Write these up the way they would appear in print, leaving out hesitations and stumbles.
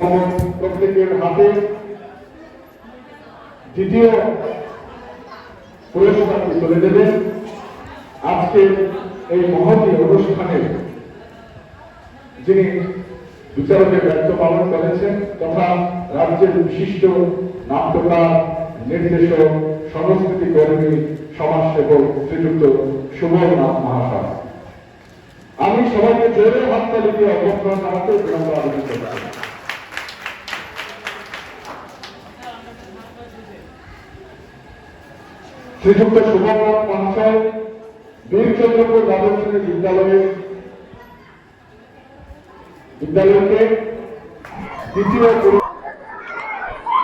প্রত্যেকের হাতে দ্বিতীয় পুরস্কারটি তুলে দেবেন। আজকে এই মহতী অনুষ্ঠানে যিনি বিচারকের দায়িত্ব পালন করেছেন তথা রাজ্যের বিশিষ্ট নাট্যকার, নির্দেশক, সংস্কৃতি কর্মী, সমাজসেবক শ্রীযুক্ত সুবলনাথ মহাশয়। আমি সবাইকে জোরে হাততালি দিয়ে অভ্যর্থনা জানাতে বিনম্র আবেদন করছি। শ্রীযুক্ত সুবলনাথ মহাশয় বীরচন্দ্রপুর দ্বাদশ শ্রেণী বিদ্যালয়কে দ্বিতীয়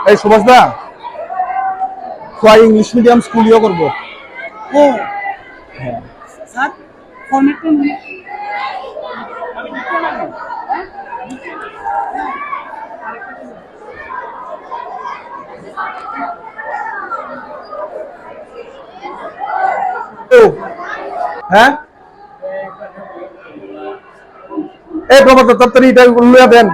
এই সুভাষ দা ইংলিশ মিডিয়াম স্কুলিও করবো। ও স্যার ফরম্যাটটা হ্যাঁ এই প্রবর্তক তাড়াতাড়ি এটা লইয়া দেন।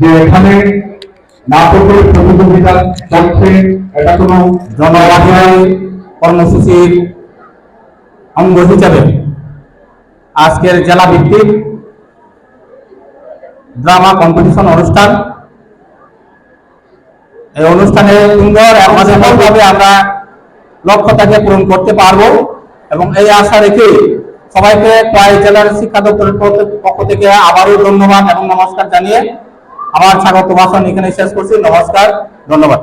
যে এখানে নাটকের প্রতিযোগিতা চলছে, এটা কোনো জনবাহিনী কর্মসূচির অঙ্গ হিসাবে আজকের জেলা ভিত্তিক ড্রামা কম্পিটিশন অনুষ্ঠান। এই অনুষ্ঠানে সুন্দর ভাবে আমরা লক্ষ্যটাকে পূরণ করতে পারবো এবং এই আশা রেখে সবাইকে প্রায় জেলার শিক্ষা দপ্তরের পক্ষ থেকে আবারও ধন্যবাদ এবং নমস্কার জানিয়ে আমার স্বাগত ভাষণ এখানে শেষ করছি। নমস্কার, ধন্যবাদ।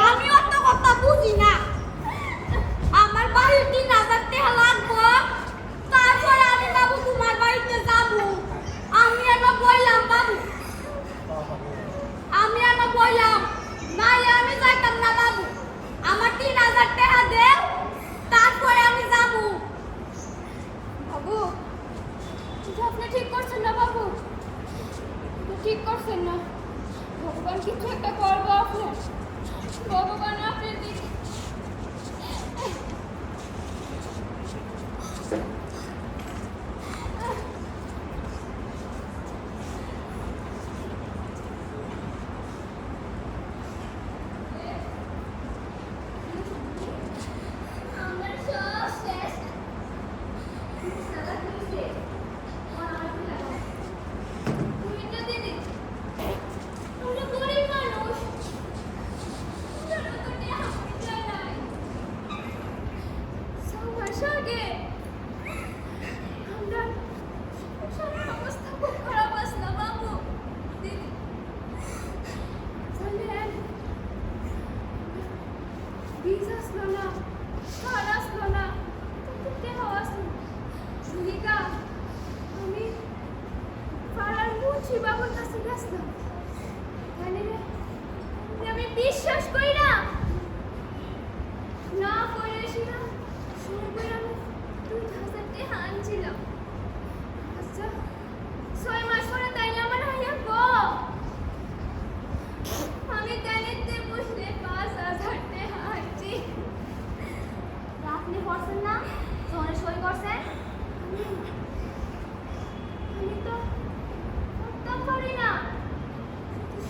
আমি অত কথা বুঝি না। আমার বাড়ির 3,000 টাকা লাগবো, তারপরে আমি বাবু তোমার বাড়িতে যাবো। আমি এবার বললাম বাবু, নাইলে আমি যাইতাম না বাবু। আমার 3,000 টাকা দেও, তারপরে আমি যাবো। বাবু, এটা আপনি ঠিক করছেন না বাবু? এটা ঠিক করছেন না। ভগবান কিছু একটা করবো আপনার। ভগবান আপনার দিকে। আমার সব শেষ। সারা কিসে? আমার লাগা। তুমি তো দিদি। আমরা গরিব মানুষ। জানো তো টাকা পয়সা নাই। 6 মাস আগে আমরা সংসারের অবস্থা খুব খারাপ আসলো বাবু। দিদি জানেন, বীজ আসলো না, সার আসলো না, টাকাও আসলো না। সুনিতা, আমি পাড়ার মুন্সি বাবুর কাছে গেছিলাম। জানেন, আমি বিশ্বাস করি না করেছিলাম। শুরু করে আমি 2,000 টাকা আনছিলাম। আচ্ছা, 6 মাস পরে তাইলে আমার হাইয়া গো। আমি তাইলে বুঝলে 5,000 টাকা আনছি। আপনি করছেন না? জোরে সই করছেন? আমি তো করতাম পারি না,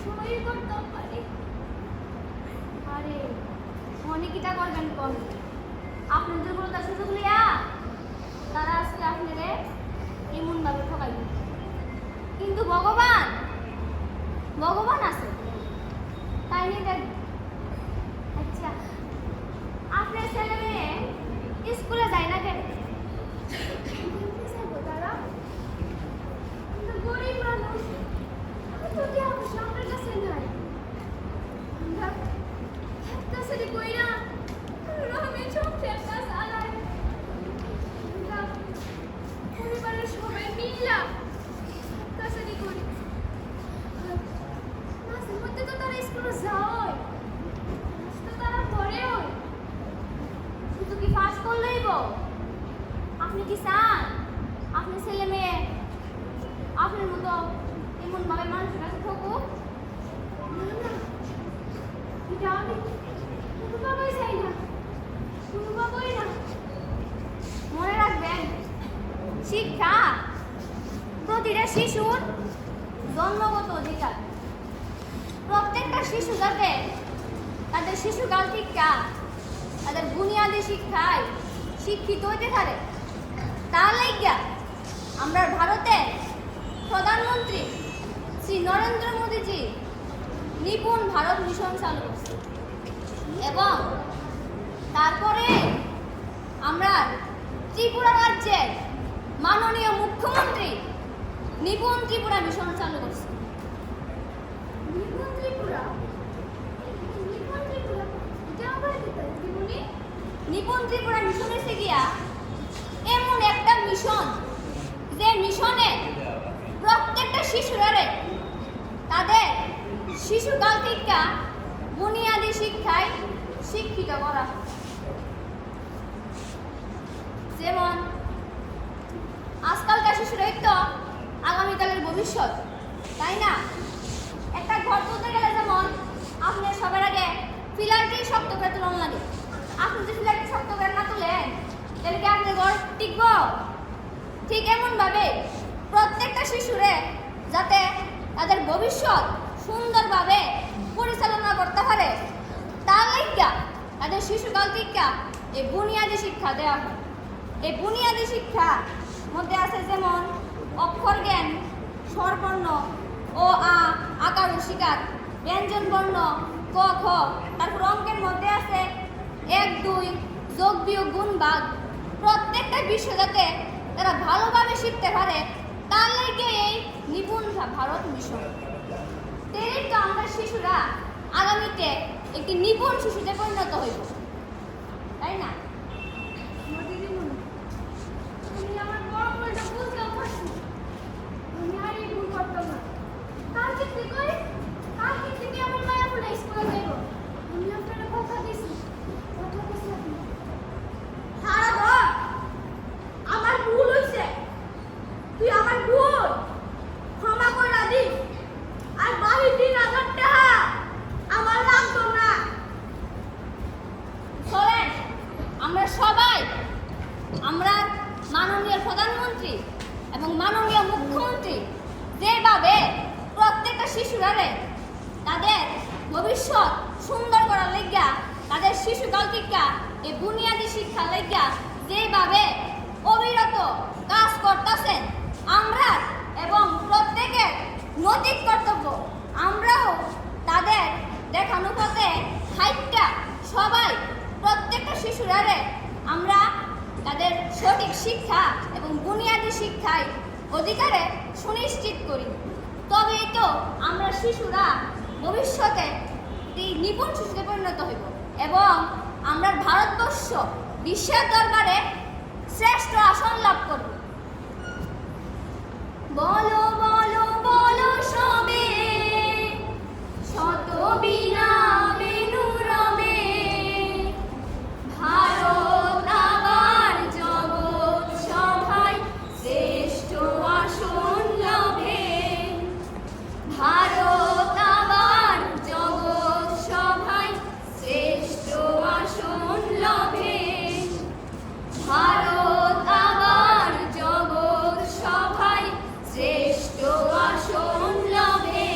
সই করতাম পারি। আরে অনেকটা করবেন কম। আপনার দুর্বলতা সুযোগ লিয়া তারা আজকে আপনারে এমন ভাবে ঠকাইবে। কিন্তু ভগবান আছে, তাই নিয়ে দেখ। আচ্ছা, আপনার ছেলে মেয়ে স্কুলে যায় না কেন? তারা আমরা গরিব মানুষ, যদি আমার কাছে নাই। আমরা কাছে কই না রহমে সংসার কাজ আলাই। আমরা পরিবারের সবাই মিলা কাছে করি। মাঝে মধ্যে তো তারা স্কুলে যায়, তো তারা পড়েও। শুধু কি পাস করলেই বউ? আপনি কি চান আপনি ছেলে মেয়ে আপনার মতো এমন ভাবে মানুষের কাছে থাকুক? না না, এটা আমি কোনোভাবেই চাই না, কোনোভাবেই না। মনে রাখবেন, শিক্ষা প্রতিটা শিশুর জন্মগত অধিকার। প্রত্যেকটা শিশু যাতে তাদের শিশুকাল শিক্ষা, তাদের বুনিয়াদী শিক্ষায় শিক্ষিত হইতে পারে, তার লাইগা আমরা ভারতের প্রধানমন্ত্রী শ্রী নরেন্দ্র মোদীজি নিপুণ ভারত মিশন চালু করছে। এবং তারপরে আমরা ত্রিপুরা রাজ্যের মাননীয় মুখ্যমন্ত্রী নিপুণ ত্রিপুরা মিশন চালু করছে। নিপুণ ত্রিপুরা, নিপুণ ত্রিপুরা মিশন এসে গিয়া এমন একটা মিশন, যে মিশনে প্রত্যেকটা শিশুরারে তাদের শিশুকাল থেকে বুনিয়াদী শিক্ষায় শিক্ষিত করা। যেমন আজকালকার শিশুরাই তো আগামীকালের ভবিষ্যৎ, তাই না? একটা ঘর তুলতে গেলে যেমন আপনি সবার আগে পিলারটি শক্ত করে তুলন লাগে। আপনি যদি পিলারটি শক্ত করে না তুলেন, তাহলে কি আপনার ঘর টিকব? ঠিক এমন ভাবে প্রত্যেকটা শিশুরে যাতে তাদের ভবিষ্যৎ সুন্দরভাবে পরিচালনা করতে পারে, তার লাইগা তাদের শিশুকাল থেকে এই বুনিয়াদী শিক্ষা দেওয়া হয়। এই বুনিয়াদী শিক্ষা মধ্যে আছে যেমন অক্ষর জ্ঞান, স্বরবর্ণ, ও আ, আকার ও শিকার, ব্যঞ্জন বর্ণ, ক খ। তারপর অঙ্কের মধ্যে আছে 1 2 যোগ বিয়োগ গুণ ভাগ। প্রত্যেকটা বিষয় যাতে তারা ভালোভাবে শিখতে পারে, তার লাগে এই নিপুণ ভারত মিশন। তো আমরা শিশুরা আগামী আগামীতে একটি নিপুণ শিশুতে পরিণত হইব, তাই না? আমি আমার বড় ভুলটা বুঝতেও পারছি। আমি আর এই ভুল করতাম না। কালকে থেকে আমি মায়া বলে স্কুলে যাইব। আমি আপনাকে কথা দিছি। হারা ধর, আমার ভুল হইছে। তুই আমার ভুল ক্ষমা কইরা দিস। আর বাহি ৩,০০০ টাকা আমার লাগতো না। চলেন আমরা মাননীয় প্রধানমন্ত্রী এবং মাননীয় মুখ্যমন্ত্রী যেভাবে প্রত্যেকটা শিশুরারে তাদের ভবিষ্যৎ সুন্দর করার লাগিয়া, তাদের শিশুকাল থেকে এই বুনিয়াদী শিক্ষার লাগিয়া যেভাবে অবিরত কাজ করতেছেন, আমরা এবং প্রত্যেকের নৈতিক কর্তব্য আমরাও তাদের দেখানো পথে হাইটটা সবাই প্রত্যেকটা শিশুরারে আমরা তাদের সঠিক শিক্ষা এবং বুনিয়াদী শিক্ষায় অধিকারে সুনিশ্চিত করি। তবেই তো আমরা শিশুরা ভবিষ্যতে নিপুণ শিশুতে পরিণত হইব এবং আমরা ভারতবর্ষ বিশ্বের দরবারে শ্রেষ্ঠ আসন লাভ করব। বলো বলো বলো সবে, শত বিনা বেনু রবে, ভারত আবার জগৎ সভায় শ্রেষ্ঠ আসন লভে। ভারত আবার জগৎ সভায় শ্রেষ্ঠ আসন লভে। ভারত আবার জগৎ সভায় শ্রেষ্ঠ আসন লভে।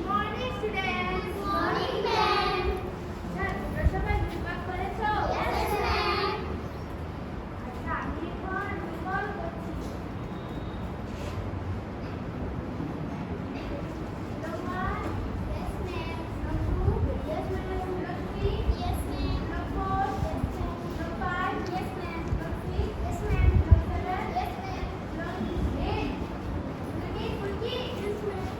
Morning students. Morning ma'am. তোমরা সবাই বিভাগ করেছো? Yes ma'am. আচ্ছা, আমি এখন বিভাগ করছি। Number? Yes ma'am. Number 2? Yes ma'am. Number 3? Yes ma'am. Number 4? Yes ma'am. Number 5? Yes ma'am. Number 6? Yes ma'am. Number 7? Yes ma'am. Number 8? Number 8? Yes ma'am.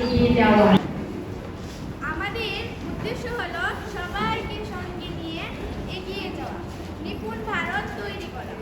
এগিয়ে যাওয়া। আমাদের উদ্দেশ্য হলো সবাইকে সঙ্গে নিয়ে এগিয়ে যাওয়া, নিপুণ ভারত তৈরি করা।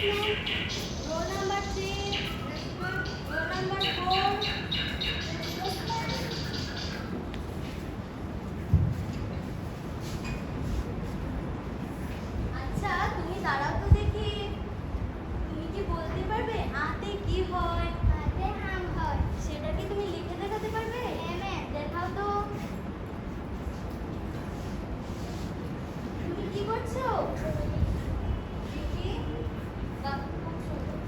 Roll number 3. Roll number 4. আচ্ছা তুমি দাঁড়াও তো দেখি। তুমি কি বলতে পারবে আতে কি হয়? আতে আম হয়। সেটা কি তুমি লিখে দেখাতে পারবে? হ্যাঁ ম্যাম। দেখাও তো। তুমি কি করছো? দেখি। বাহ, খুব সুন্দর।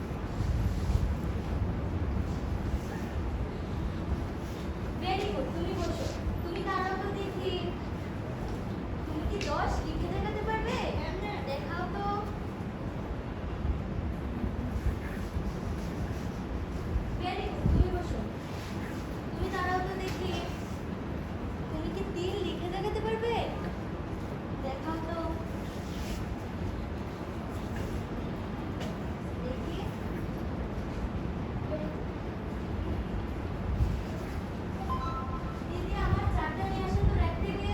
ভেরি গুড, তুমি বসো। তুমি দাঁড়াও তো দেখি। তুমি কি 10 লিখে দেখাতে পারবে? দেখাও তো। ভেরি গুড, তুমি বসো। তুমি দাঁড়াও তো দেখি। তুমি কি 3 লিখে দেখাতে পারবে? দেখাও তো। দেখি। দিদি আমার চারটা নিয়ে আসো তো র্যাক থেকে।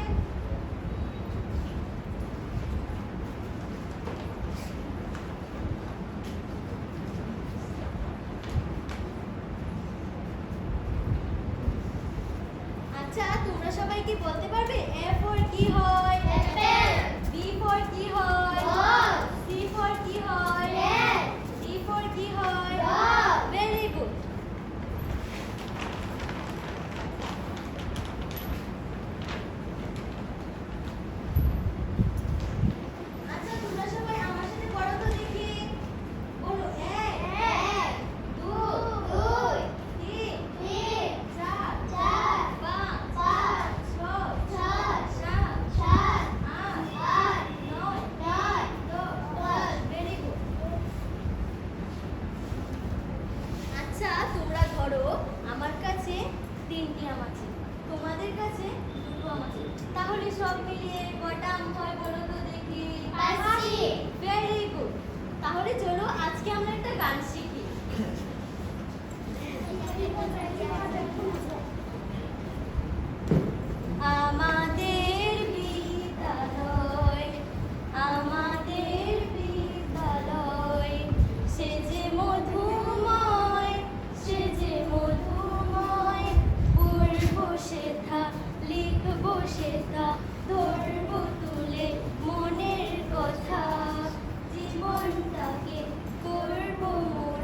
আচ্ছা তোমরা সবাই কি বলতে পারবে এ ফর কি হয়? অ্যাপেল। বি ফর কি হয়? বল। সি ফর কি হয়? ব্যাট। ডি ফর কি হয়? ডগ। Very good. আচ্ছা তোমরা সবাই আমার সাথে পড়ো তো দেখি। বলো এক, দুই, তিন, চার, পাঁচ, ছয়, সাত, আট, নয়, দশ। Very good. আচ্ছা তোমরা ধরো আমার কাছে 3টি আম আছে, তোমাদের কাছে 2টো আম আছে, তাহলে সব মিলিয়ে কয়টা আম হয় বলো তো দেখি? 5টি। Very good. তাহলে চলো আজকে আমরা একটা গান শিখি। আমাদের বিদ্যালয়, আমাদের বিদ্যালয়, সে যে মধুময়, সে যে মধুময়, পড়ব সেথা, লিখব সেথা, ধরব তুলে মনের কথা, জীবনটাকে করব মোরা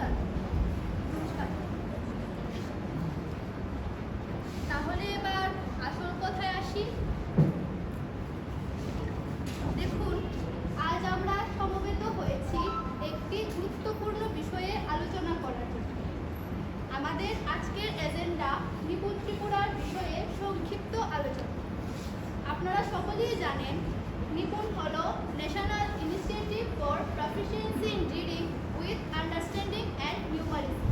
নমস্কার। নমস্কার। তাহলে এবার আসল কথায় আসি। দেখুন, আজ আমরা সমবেত হয়েছি একটি গুরুত্বপূর্ণ বিষয়ে আলোচনা করার জন্য। আমাদের আজকের এজেন্ডা নিপুণ ত্রিপুরার বিষয়ে সংক্ষিপ্ত আলোচনা। আপনারা সকলেই জানেন, নিপুণ হলো national initiative for proficiency in reading with understanding and numeracy,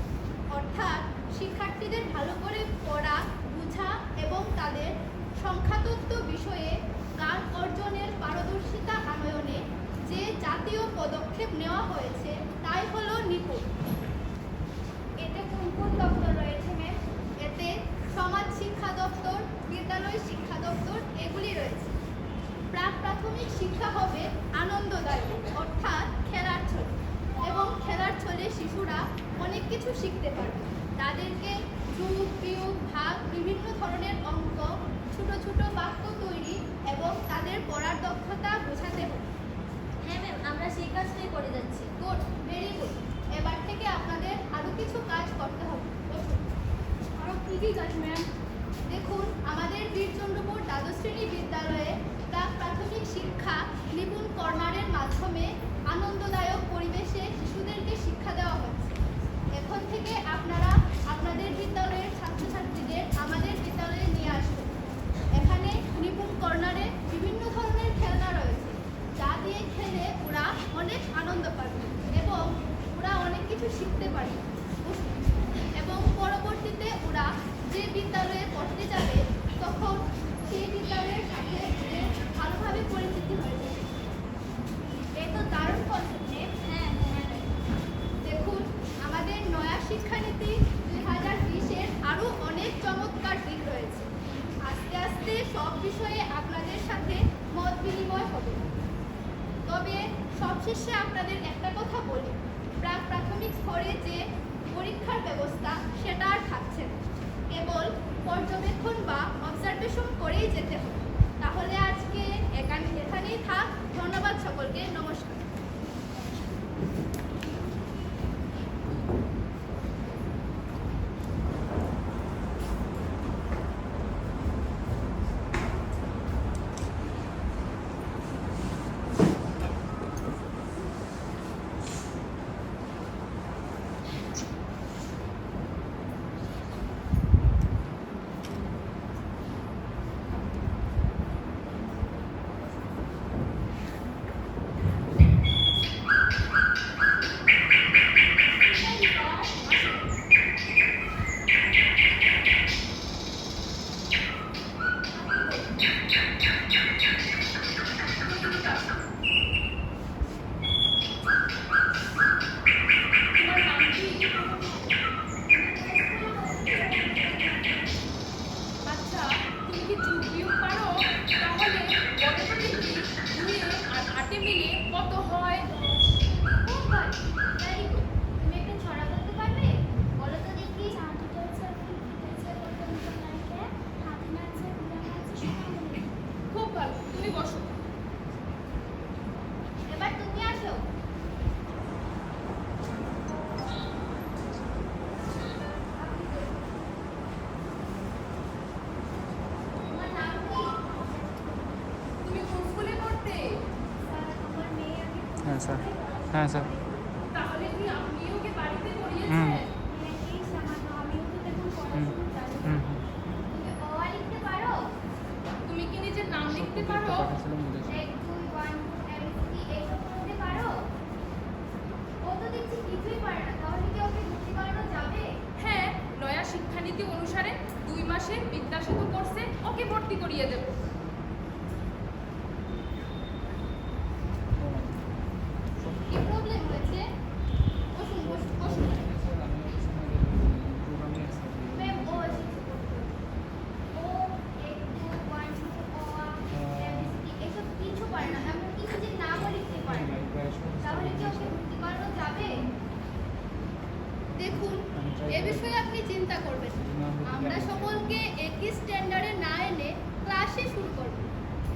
অর্থাৎ শিক্ষার্থীদের ভালো করে পড়া, বোঝা এবং তাদের সংখ্যাতত্ত্ব বিষয়ে জ্ঞান অর্জনের পারদর্শিতা আনয়নে যে জাতীয় পদক্ষেপ নেওয়া হয়েছে তাই হলো নিপুণ। এতে কোন কোন দপ্তর রয়েছে ম্যাম? এতে সমাজ শিক্ষা দপ্তর, বিদ্যালয় শিক্ষা দপ্তর এগুলি রয়েছে। প্রাক প্রাথমিক শিক্ষা হবে আনন্দদায়ক, অর্থাৎ খেলার ছলে, এবং খেলার ছলে শিশুরা অনেক কিছু শিখতে পারবে। তাদেরকে যোগ, বিয়োগ, ভাগ, বিভিন্ন ধরনের অঙ্ক, ছোট ছোট বাক্য তৈরি এবং তাদের পড়ার দক্ষতা বোঝাতে হবে। হ্যাঁ ম্যাম, আমরা সেই কাজটাই করে যাচ্ছি। Good, very good. এবার থেকে আপনাদের আরও কিছু কাজ করতে হবে। আরও কী কী কাজ ম্যাম? দেখুন, আমাদের বীরচন্দ্রপুর দ্বাদশ শ্রেণী বিদ্যালয়ে প্রাক প্রাথমিক শিক্ষা নিপুণ কর্নারের মাধ্যমে আনন্দদায়ক পরিবেশে শিশুদেরকে শিক্ষা দেওয়া হচ্ছে। এখন থেকে আপনারা আপনাদের বিদ্যালয়ের ছাত্রছাত্রীদের আমাদের বিদ্যালয়ে নিয়ে আসবেন। এখানে নিপুণ কর্নারে বিভিন্ন ধরনের খেলনা রয়েছে, যা দিয়ে খেলে ওরা অনেক আনন্দ পাবে এবং ওরা অনেক কিছু শিখতে পারবে এবং পরবর্তীতে ওরা যে বিদ্যালয়ে পড়তে যাবে তখন সেই বিদ্যালয়ের সাথে ওদের ভালোভাবে পরিচিতি হয়ে যাবে। এই তো দারুণ কনসেপ্ট। হ্যাঁ হ্যাঁ। দেখুন, আমাদের নয়া শিক্ষানীতি 2020-এর আরও অনেক চমৎকার দিক রয়েছে। আস্তে আস্তে সব বিষয়ে আপনাদের সাথে মত বিনিময় হবে। তবে সবশেষে আপনাদের একটা কথা বলি, প্রাক প্রাথমিক স্তরে যে পরীক্ষার ব্যবস্থা সেটা আর থাকছে না, কেবল পর্যবেক্ষণ বা অবজারভেশন করেই যেতে হবে। তাহলে আজকে এখানেই থাক। ধন্যবাদ সকলকে। নমস্কার। আচ্ছা, তুমি কি যোগ বিয়োগ পারো? তাহলে বলো তো দেখি 2 আর 8 মিলে কত হয়? খুব ভালো, ভেরি গুড। তুমি একটা ছড়া বলতে পারবে? বলো তো দেখি। খুব ভালো, তুমি বসো। এবার তুমি আসো। তোমার নাম কি? তুমি কোন স্কুলে পড়তে? আমার মেয়ে। হ্যাঁ স্যার। হ্যাঁ স্যার। তাহলে কি আপনি ওকে বাড়িতে হুম। পড়িয়েছেন? এই সামান্য, আমিও তো দেখুন পড়াশোনা জানি না। হুম। তুমি অ আ লিখতে পারো? তুমি কি নিজের নাম লিখতে পারো? 1 2 1 ABCD এইসব করতে পারো? ও তো দেখছি কিছুই পারে না, তাহলে কি ওকে ভর্তি করানো যাবে? হ্যাঁ, নয়া শিক্ষানীতি অনুসারে 2 মাসের বিদ্যাসেতু কোর্সে ওকে ভর্তি করিয়ে দেব। কি প্রবলেম হয়েছে? বসুন বসুন বসুন। ম্যাম, ও এসেছে পড়তে। ও 1 2 1 2 অ আ ABCD এইসব কিছু পারে না, এমনকি নিজের নামও লিখতে পারে না। তাহলে কি ওকে ভর্তি করানো যাবে? দেখুন, এ বিষয়ে আপনি চিন্তা করবেন না। আমরা সকলকে একই স্ট্যান্ডার্ডে না এনে ক্লাসে শুরু করব,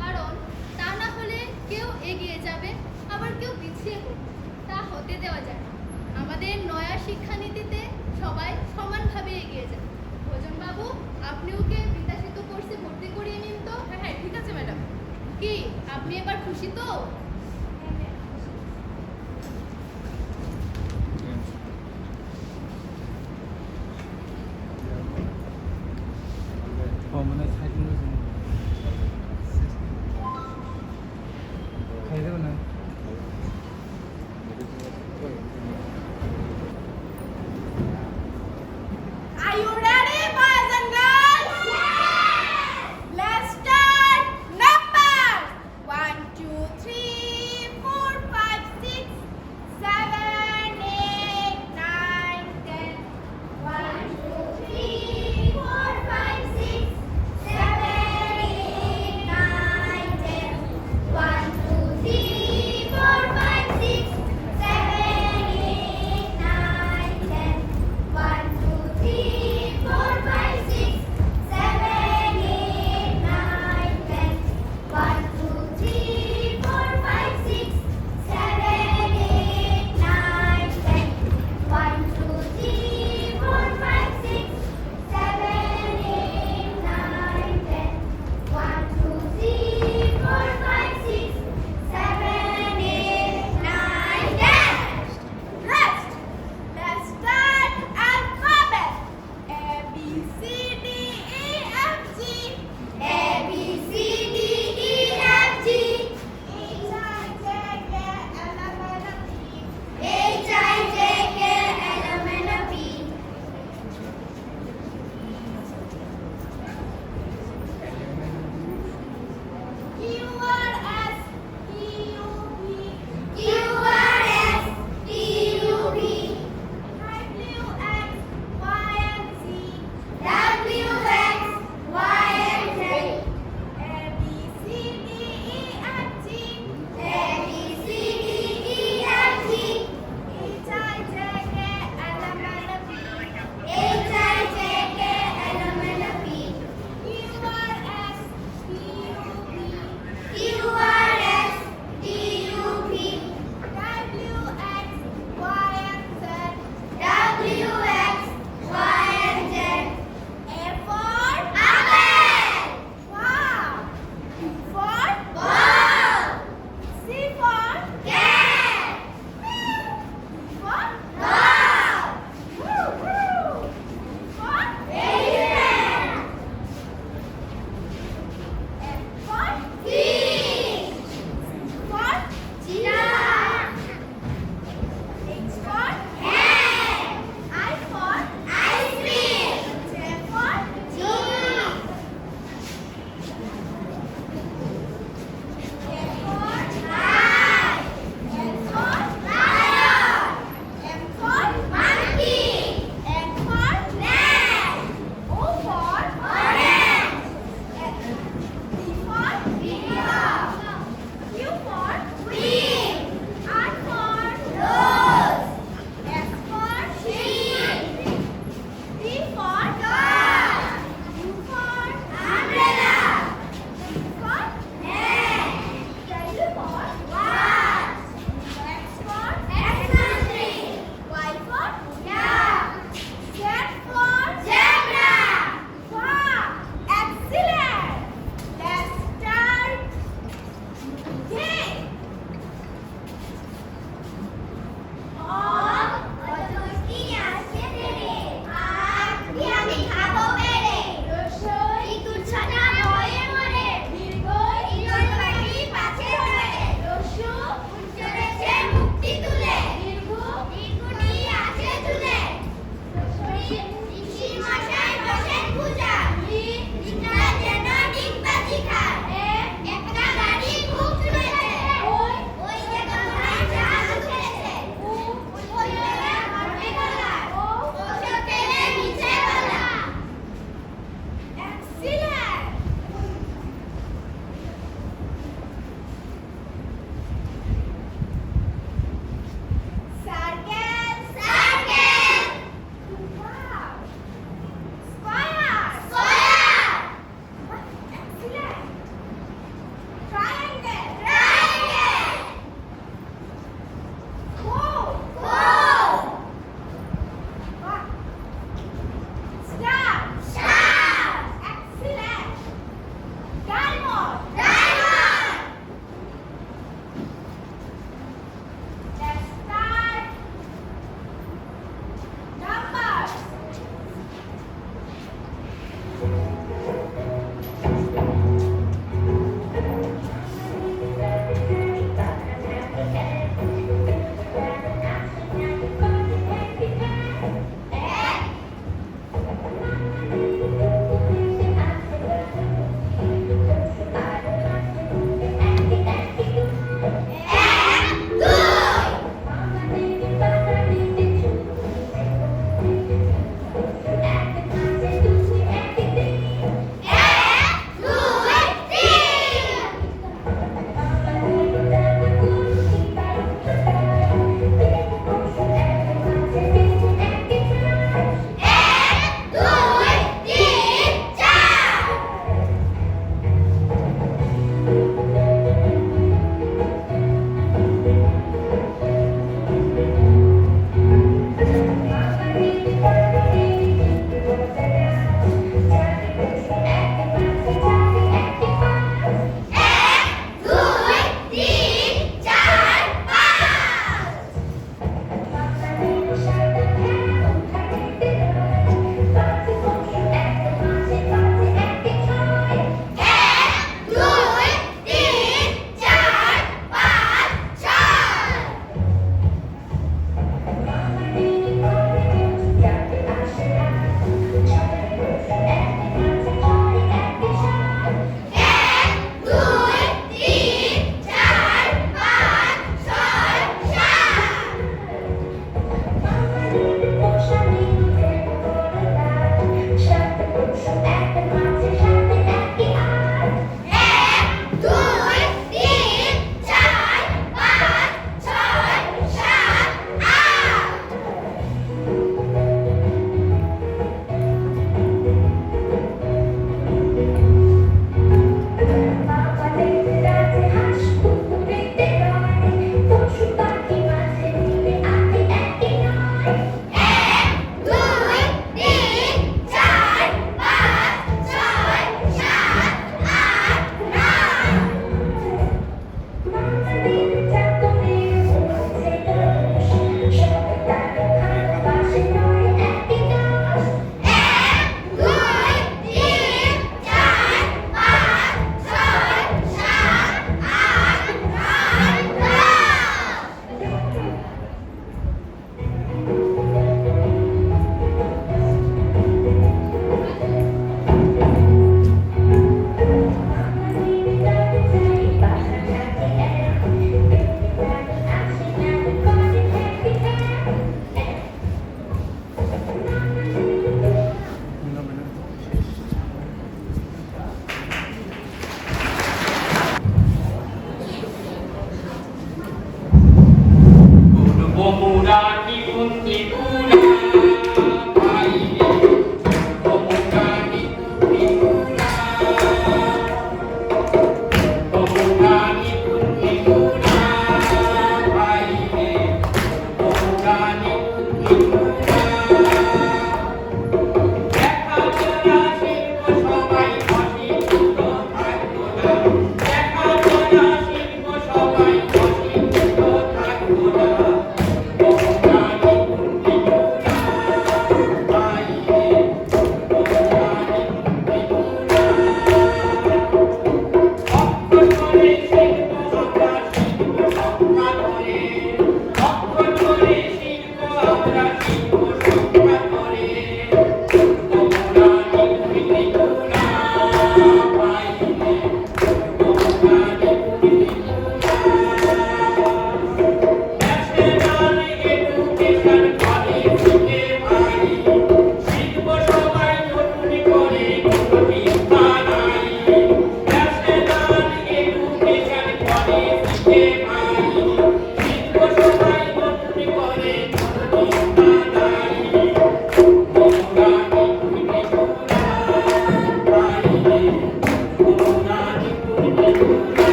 কারণ তা না হলে কেউ এগিয়ে যাবে আবার কেউ পিছিয়ে পড়বে। তা হতে দেওয়া যায় না। আমাদের আমাদের নয়া শিক্ষানীতিতে সবাই সমানভাবে এগিয়ে যায়। ভোজন বাবু, আপনি ওকে বিকাশিত কোর্সে ভর্তি করিয়ে নিন তো। হ্যাঁ হ্যাঁ, ঠিক আছে ম্যাডাম। কি আপনি এবার খুশি তো? Are you ready, boys and girls? Yes! Let's start. Numbers 1, 2, 3.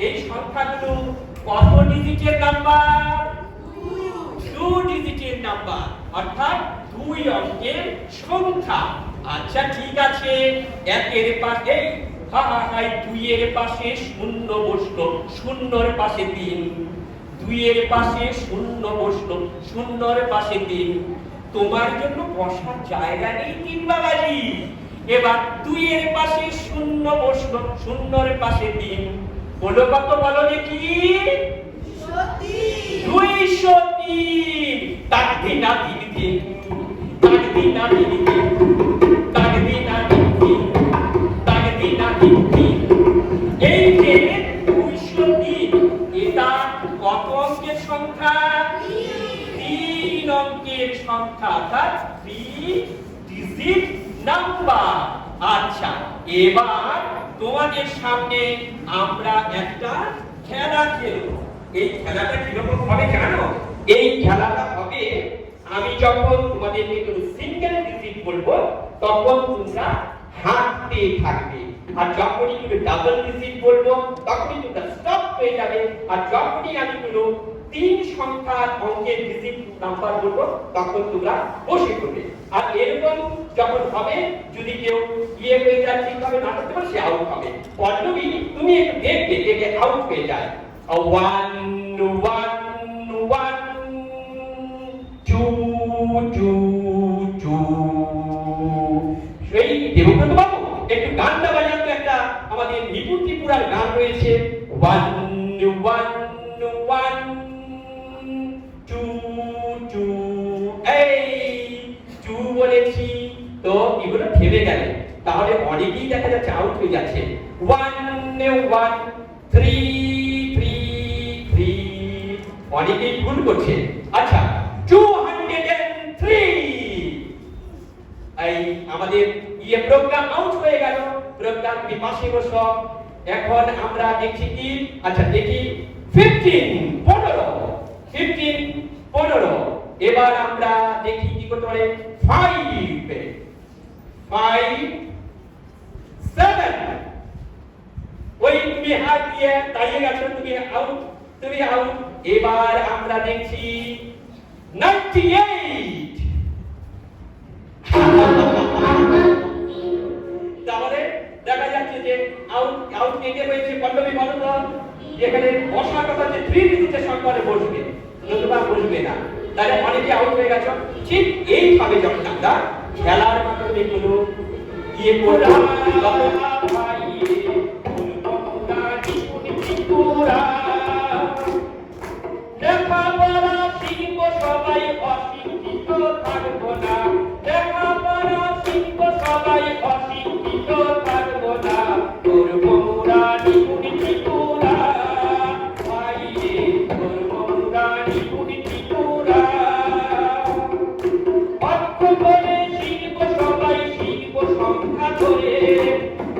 এই সংখ্যাগুলো কত ডিজিটের নাম্বার? 2 ডিজিটের নাম্বার, অর্থাৎ 2 অঙ্কের সংখ্যা। আচ্ছা ঠিক আছে, একের পাশে হাহাই 2 এর পাশে শূন্য বসলো, শূন্যর পাশে 3, 2 এর পাশে শূন্য বসলো, শূন্যর পাশে 3। তোমার জন্য বসার জায়গা নেই 3 বাবাজি। এবার 2 এর পাশে শূন্য বসলো, শূন্যর পাশে 3, বলো কত? বলো দেখি। 203। তাকদি না দিদি, তাকদি না দিদি, তাকদি না দিদি, তাকদি না দিদি। এই যে 203, এটা কত অঙ্কের সংখ্যা? 3 অঙ্কের সংখ্যা, অর্থাৎ 3 ডিজিট নাম্বার। আচ্ছা, এবার তোমাদের সামনে আমরা একটা খেলা খেলব। এই খেলাটা কিরকম হবে জানো? এই খেলাটা হবে, আমি যখন তোমাদেরকে কোনো সিঙ্গেল ডিজিট বলবো তখন তোমরা হাঁটতে থাকবে, আর যখনই কোনো ডাবল ডিজিট বলবো তখনই তোমরা স্টপ হয়ে যাবে, আর যখনই আমি কোনো 3 সংখ্যার অঙ্কের ডিজিট নাম্বার বলবো তখন তোমরা বসে পড়বে। আর এরকম যখন হবে, যদি কেউ হয়ে যায়, ঠিকভাবে না করতে পারে, সে আউট হবে। পল্লবী, তুমি একটু দেখবে যে আউট হয়ে যায়। 1 1 1 2 2 2। সেই দেবব্রত বাবু একটু গানটা বাজান তো, একটা আমাদের নিপুণ ত্রিপুরার গান রয়েছে, 1 1 1 2 2। এই 2 বলেছি তো এগুলো থেমে গেলে, তাহলে অনেকেই দেখা যাচ্ছে আউট হয়ে যাচ্ছে। 1 1 3 3 3, অনেকেই ভুল করছে। আচ্ছা, 203। এই আমাদের প্রোগ্রাম আউট হয়ে গেল। প্রোগ্রাম কি পাশে বসো। এখন আমরা দেখছি কি, আচ্ছা দেখি 15 15 15 15। এবার আমরা দেখি কি করতে পারে। 5 5 7। ওই তুমি হাত দিয়ে দাঁড়িয়ে গেছো, তুমি আউট, তুমি আউট। এবার আমরা দেখছি 98। তাহলে দেখা যাচ্ছে যে আউট আউট কে হয়েছে। পল্লবী বলো তো, এখানে বসার কথা যে 3 ডিজিটের সংখ্যারে বসবে, নতুবা বসবে না, তাহলে অনেকে আউট হয়ে গেছে। ঠিক এইভাবে যখন আমরা খেলার মাধ্যমে কোনো করলাম, লেখাপড়া শিখব সবাই, অশিক্ষিত থাকবো না। লেখাপড়া শিখব সবাই, অশিক্ষিত থাকবো না। করবো মোরা নিপুণ ত্রিপুরা, ভাইরে করবো মোরা নিপুণ ত্রিপুরা। অক্ষর করে শিখব সবাই, শিখব সংখ্যা ধরে।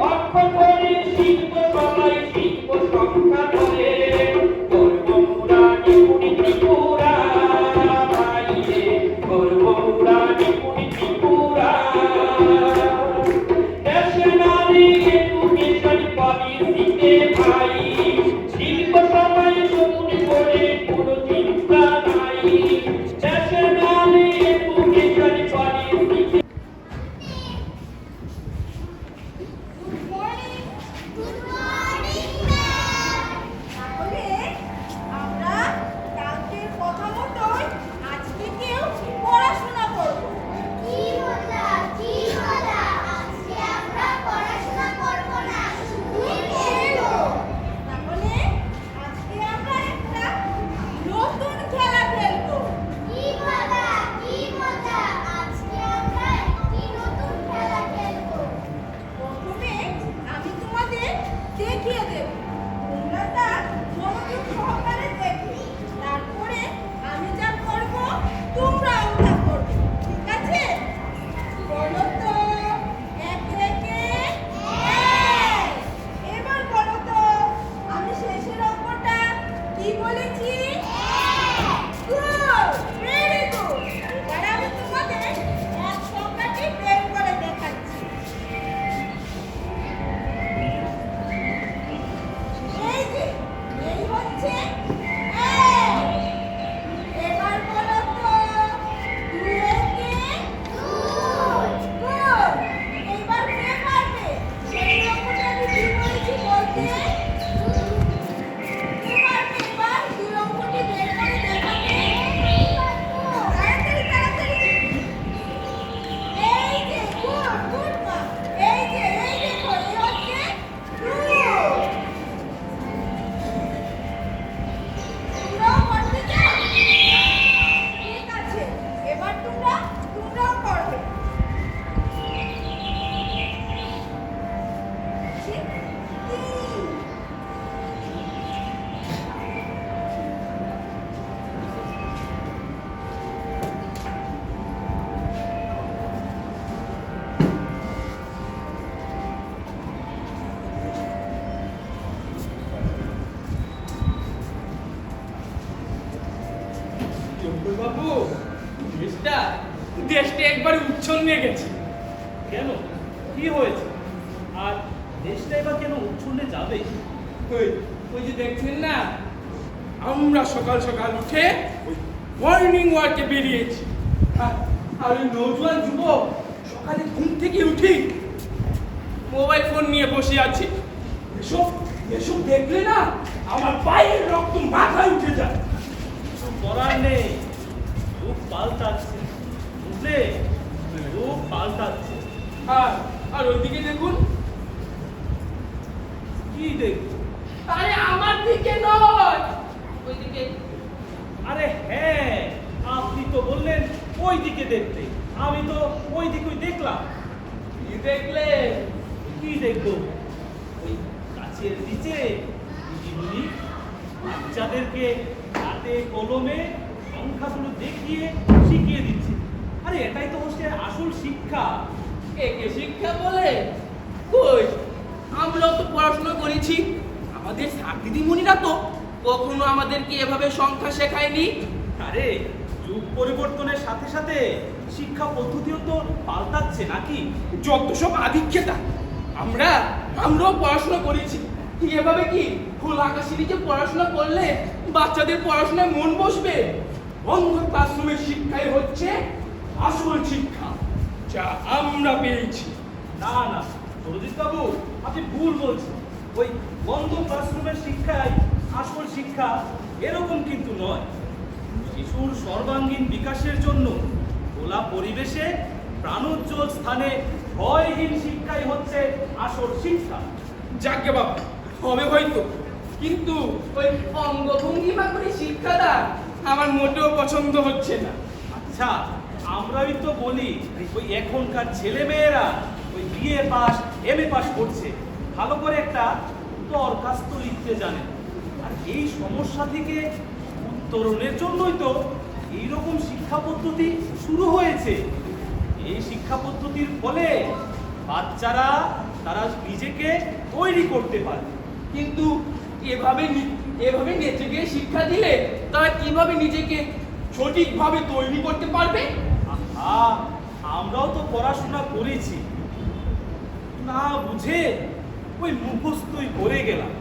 অক্ষর করে শিখব সবাই, শিখব সংখ্যা ধরে। কি বলেছি? Good, very good. এবার আমি তোমাদের এক সংখ্যাটি বের করে দেখাচ্ছি। এই যে, এই হচ্ছে এক। এবার বলো তো, দুয়ে কে? Good. এইবার কে পারবে? সেই অঙ্কটা আমি কি বলেছি বলতে? কে পারবে এবার দুই অঙ্কটি বের করে দেখাতে? তাড়াতাড়ি, তাড়াতাড়ি। এই যে, good, good মা। এই যে, এই দেখো, এই হচ্ছে good. তোমরাও করতে চাও? ঠিক আছে, এবার তোমরাও করবে। ঠিক, তিন। বাবু দেশটা একবারে উচ্ছন্নে গেছে। কেন, কি হয়েছে? আর দেশটাই বা কেন উচ্ছন্নে যাবে? ওই ওই যে দেখছেন না, আমরা সকাল সকাল উঠে ওই মর্নিং ওয়াকে বেরিয়েছি, আর ওই নৌজোয়ান যুবক সকালে ঘুম থেকে উঠি মোবাইল ফোন নিয়ে বসে আছে। এসব এসব দেখলে না আমার পায়ের রক্ত মাথায় উঠে যায়। কিছু করার নেই, যুগ পাল্টাচ্ছে, বুঝলে? যুগ পাল্টাচ্ছে। আর আর ওইদিকে দেখুন। কি দেখবো? আরে আমার দিকে নয়, ওইদিকে। আরে হ্যাঁ, আপনি তো বললেন ওই দিকে দেখতে, আমি তো ওই দিকেই দেখলাম। কি দেখলে? কি দেখবো? ওই গাছের নিচে দিদিমণি বাচ্চাদেরকে হাতে কলমে সংখ্যাগুলো দেখিয়ে শিখিয়ে দিচ্ছে। আরে এটাই তো হচ্ছে আসল শিক্ষা। একে শিক্ষা বলে? কই, আমরাও তো পড়াশোনা করেছি, আমাদের স্যার দিদিমণিরা তো কখনো আমাদেরকে এভাবে সংখ্যা শেখায়নি। আরে যুগ পরিবর্তনের সাথে সাথে শিক্ষা পদ্ধতিও তো পাল্টাচ্ছে নাকি? যত সব আধিক্যতা। আমরাও পড়াশোনা করেছি, এভাবে কি খোলা আকাশের নিচে পড়াশোনা করলে বাচ্চাদের পড়াশোনায় মন বসবে? বন্ধ ক্লাসরুমের শিক্ষাই হচ্ছে আসল শিক্ষা, যা আমরা পেয়েছি। না না সরজিৎ বাবু, আপনি ভুল বলছেন। ওই বন্ধ ক্লাসরুমের শিক্ষাই আসল শিক্ষা এরকম কিন্তু নয়। শিশুর সর্বাঙ্গীন বিকাশের জন্য খোলা পরিবেশে প্রাণোজ্জ্বল স্থানে ভয়হীন শিক্ষাই হচ্ছে আসল শিক্ষা। যাকে বাবা হবে হয়তো, কিন্তু ওই অঙ্গভঙ্গিমা করে শিক্ষাটা আমার মোটেও পছন্দ হচ্ছে না। আচ্ছা, আমরাই তো বলি ওই এখনকার ছেলে মেয়েরা ওই বিএ পাস এমএ পাস করছে, ভালো করে একটা দরখাস্ত লিখতে জানে। আর এই সমস্যা থেকে উত্তরণের জন্যই তো এইরকম শিক্ষা পদ্ধতি শুরু হয়েছে। এই শিক্ষা পদ্ধতির ফলে বাচ্চারা তারা নিজেকে তৈরি করতে পারে। কিন্তু এভাবে নেচে গিয়ে শিক্ষা দিলে তারা কিভাবে নিজেকে সঠিকভাবে তৈরি করতে পারবে? আহা, আমরাও তো পড়াশোনা করেছি, না বুঝে ওই মুখস্থই করে গেলাম।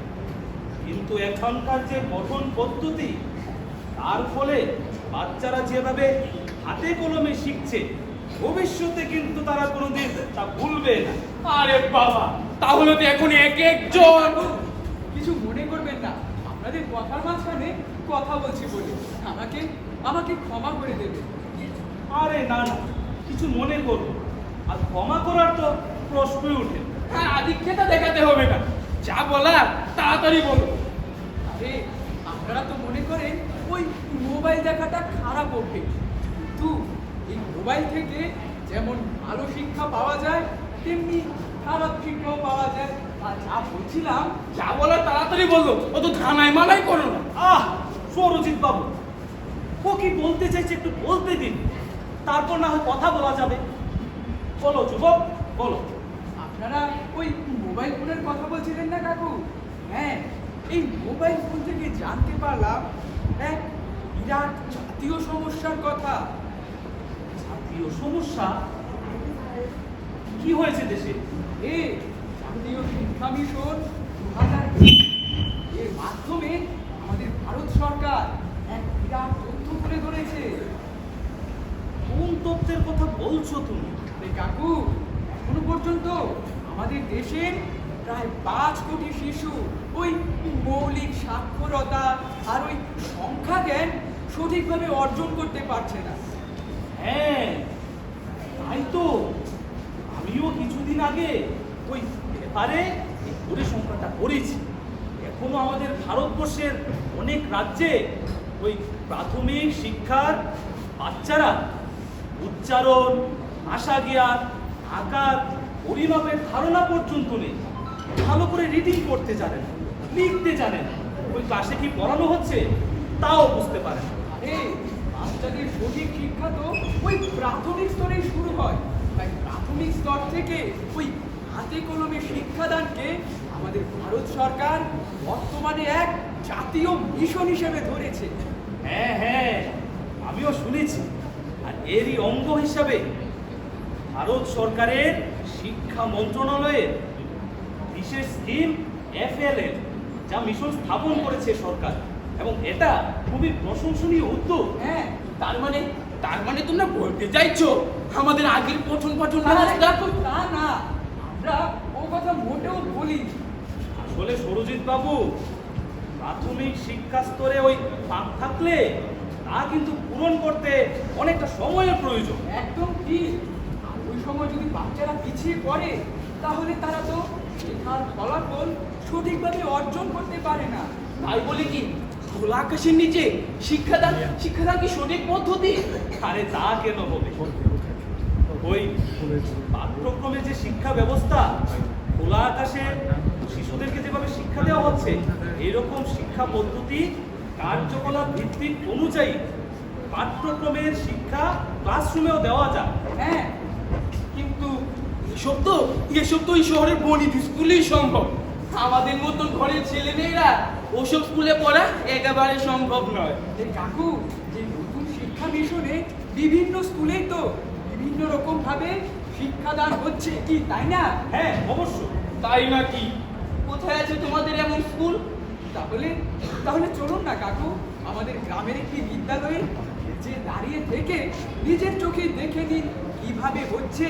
কিন্তু এখনকার যে পঠন পদ্ধতি, তার ফলে বাচ্চারা যেভাবে হাতে কলমে শিখছে, ভবিষ্যতে কিন্তু তারা কোনোদিন তা ভুলবে না। আরে বাবা, তাহলে তো এখন এক একজন। কিছু মনে করবেন না, আপনাদের কথার মাঝখানে কথা বলছি বলে আমাকে ক্ষমা করে দেবেন। আরে না না, কিছু মনে করবো আর ক্ষমা করার তো প্রশ্নই ওঠে না। হ্যাঁ, আধিক্যতা দেখাতে হবে না, যা বলার তাড়াতাড়ি বলো। আরে আপনারা তো মনে করেন ওই মোবাইল দেখাটা খারাপ অভ্যেস, কিন্তু এই মোবাইল থেকে যেমন ভালো শিক্ষা পাওয়া যায় তেমনি খারাপ শিক্ষাও পাওয়া যায়। আর যা বলছিলাম, যা বলার তাড়াতাড়ি বললো, ও তো ধানাই মানাই করো না। আহ সরজিৎ বাবু, ও কি বলতে চাইছে একটু বলতে দিন, তারপর না হয় কথা বলা যাবে। বলো যুবক, বলো। আপনারা ওই মোবাইল ফোনের কথা বলছিলেন না কাকু? হ্যাঁ, এই মোবাইল ফোন থেকে জানতে পারলাম এক বিরাট জাতীয় সমস্যার কথা। জাতীয় সমস্যা? কি হয়েছে দেশে? জাতীয় শিক্ষা মিশন 2020 এর মাধ্যমে আমাদের ভারত সরকার এক বিরাট তথ্য তুলে ধরেছে। কোন তথ্যের কথা বলছো তুমি? কাকু, এখনো পর্যন্ত আমাদের দেশের প্রায় 5 কোটি শিশু ওই মৌলিক সাক্ষরতা আর ওই সংখ্যা জ্ঞান সঠিকভাবে অর্জন করতে পারছে না। হ্যাঁ, তাই তো। আমিও কিছুদিন আগে ওই পেপারে এই পরিসংখ্যানটা পড়েছি। এখনো আমাদের ভারতবর্ষের অনেক রাজ্যে ওই প্রাথমিক শিক্ষার বাচ্চারা উচ্চারণ, ভাষা জ্ঞান, আকার, পরিমাপের ধারণা পর্যন্ত নেই। ভালো করে রিডিং করতে জানে না, লিখতে জানে না। ওই ক্লাসে কি পড়ানো হচ্ছে তাও বুঝতে পারে না। আরে, বাচ্চাদের সঠিক শিক্ষা তো ওই প্রাথমিক স্তরেই শুরু হয়। তাই প্রাথমিক স্তর থেকে ওই হাতে কলমে শিক্ষাদানকে আমাদের ভারত সরকার বর্তমানে এক জাতীয় মিশন হিসেবে ধরেছে। হ্যাঁ হ্যাঁ, আমিও শুনেছি। আর এরই অঙ্গ হিসাবে ভারত সরকারের শিক্ষা মন্ত্রণালয়ের বিশেষ স্কিম FLL যা মিশন স্থাপন করেছে সরকার, এবং এটা খুবই প্রশংসনীয় উদ্যোগ। হ্যাঁ, তার মানে তোমরা বলতে চাইছো আমাদের আগের পঠন পাঠন তা না, আমরা ও কথা মোটেও বলি। আসলে সরজিৎ বাবু, প্রাথমিক শিক্ষা স্তরে ওই ফাঁক থাকলে তা কিন্তু পূরণ করতে অনেকটা সময়ের প্রয়োজন। একদম ঠিক। আর ওই সময় যদি বাচ্চারা পিছিয়ে পড়ে তাহলে তারা তো শেখার ফলাফল সঠিকভাবে অর্জন করতে পারে না। তাই বলে কি খোলা আকাশের নিচে শিক্ষাদান কি সঠিক পদ্ধতি? আরে তা কেন হবে? ওই পাঠ্যক্রমে যে শিক্ষা ব্যবস্থা, খোলা আকাশে শিশুদেরকে যেভাবে শিক্ষা দেওয়া হচ্ছে, এরকম শিক্ষা পদ্ধতি কার্যকলাপ ভিত্তিক অনুযায়ী পাঠ্যক্রমের শিক্ষা ক্লাসরুমেও দেওয়া যায়। হ্যাঁ, কিন্তু এসব তো এই শহরের বণিক স্কুলেই সম্ভব। আমাদের মতন ঘরের ছেলে মেয়েরা ওসব স্কুলে পড়া একেবারে সম্ভব নয়। এই কাকু, যে নতুন শিক্ষা মিশনে বিভিন্ন স্কুলেই তো বিভিন্ন রকম ভাবে শিক্ষাদান হচ্ছে, কি তাই না? হ্যাঁ, অবশ্যই। তাই নাকি? কোথায় আছে তোমাদের এমন স্কুল? তাহলে চলুন না কাকু, আমাদের গ্রামের একটি বিদ্যালয়ে যে দাঁড়িয়ে থেকে নিজের চোখে দেখে নিন কিভাবে হচ্ছে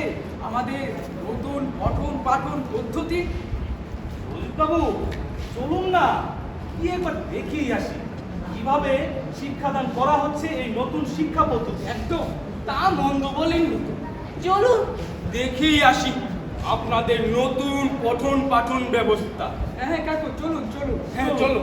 আমাদের নতুন পঠন পাঠন পদ্ধতি। বাবু, চলুন না, কি একবার দেখেই আসি কিভাবে শিক্ষাদান করা হচ্ছে এই নতুন শিক্ষা পদ্ধতি। একদম তা মন্দ বলেননি তো। চলুন দেখেই আসি আপনাদের নতুন পঠন পাঠন ব্যবস্থা। হ্যাঁ কাকু, চলুন। হ্যাঁ, চলো।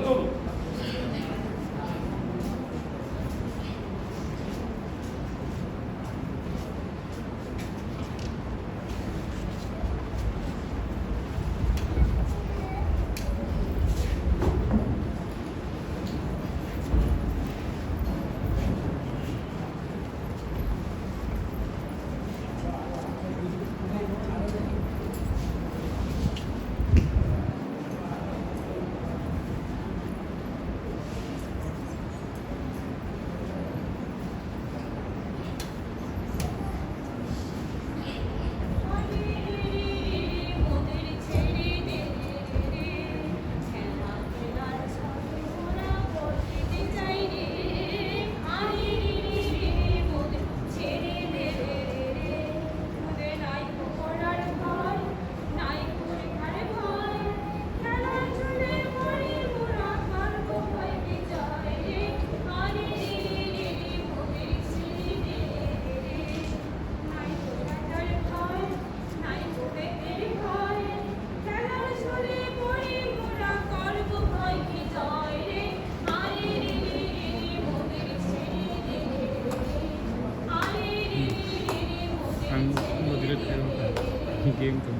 game to me.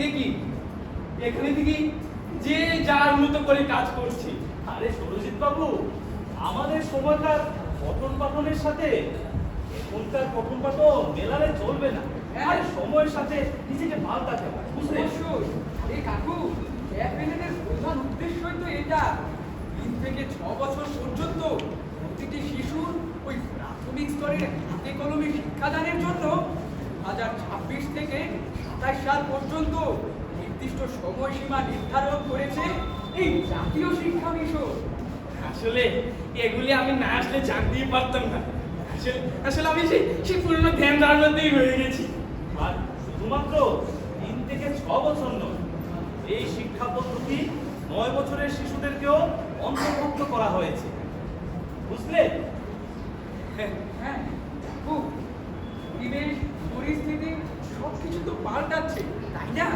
এ কি এখানে থেকে যে যার মতো করে কাজ করছে। আরে সুরজিৎ বাবু, আমাদের সময়কার পঠন পাঠনের সাথে এখনকার পঠন পাঠন মেলালে চলবে না। আর সময়ের সাথে নিজেকে পাল্টাতে হয়, বুঝলে? অবশ্যই। এই কাকু, ক্যাফেনের প্রধান উদ্দেশ্যই তো এটা। 3 থেকে 6 বছর পর্যন্ত প্রতিটি শিশুর ওই প্রাথমিক স্তরের হাতে কলমে শিক্ষাদানের জন্য 2026 থেকে 27 সাল পর্যন্ত নির্দিষ্ট সময়সীমা নির্ধারণ করেছে এই জাতীয় শিক্ষা মিশন। আসলে এগুলি আমি না আসলে জানতেই পারতাম না। আসলে আমি সেই পুরনো ধ্যান ধারণাতেই রয়ে গেছি। আর শুধুমাত্র 3 থেকে 6 বছর নয়, এই শিক্ষা পদ্ধতি 9 বছরের শিশুদেরকেও অন্তর্ভুক্ত করা হয়েছে, বুঝলে? হ্যাঁ, কাকু, পরিবেশ পরিস্থিতি সবকিছু তো পাল্টাচ্ছে, তাই না?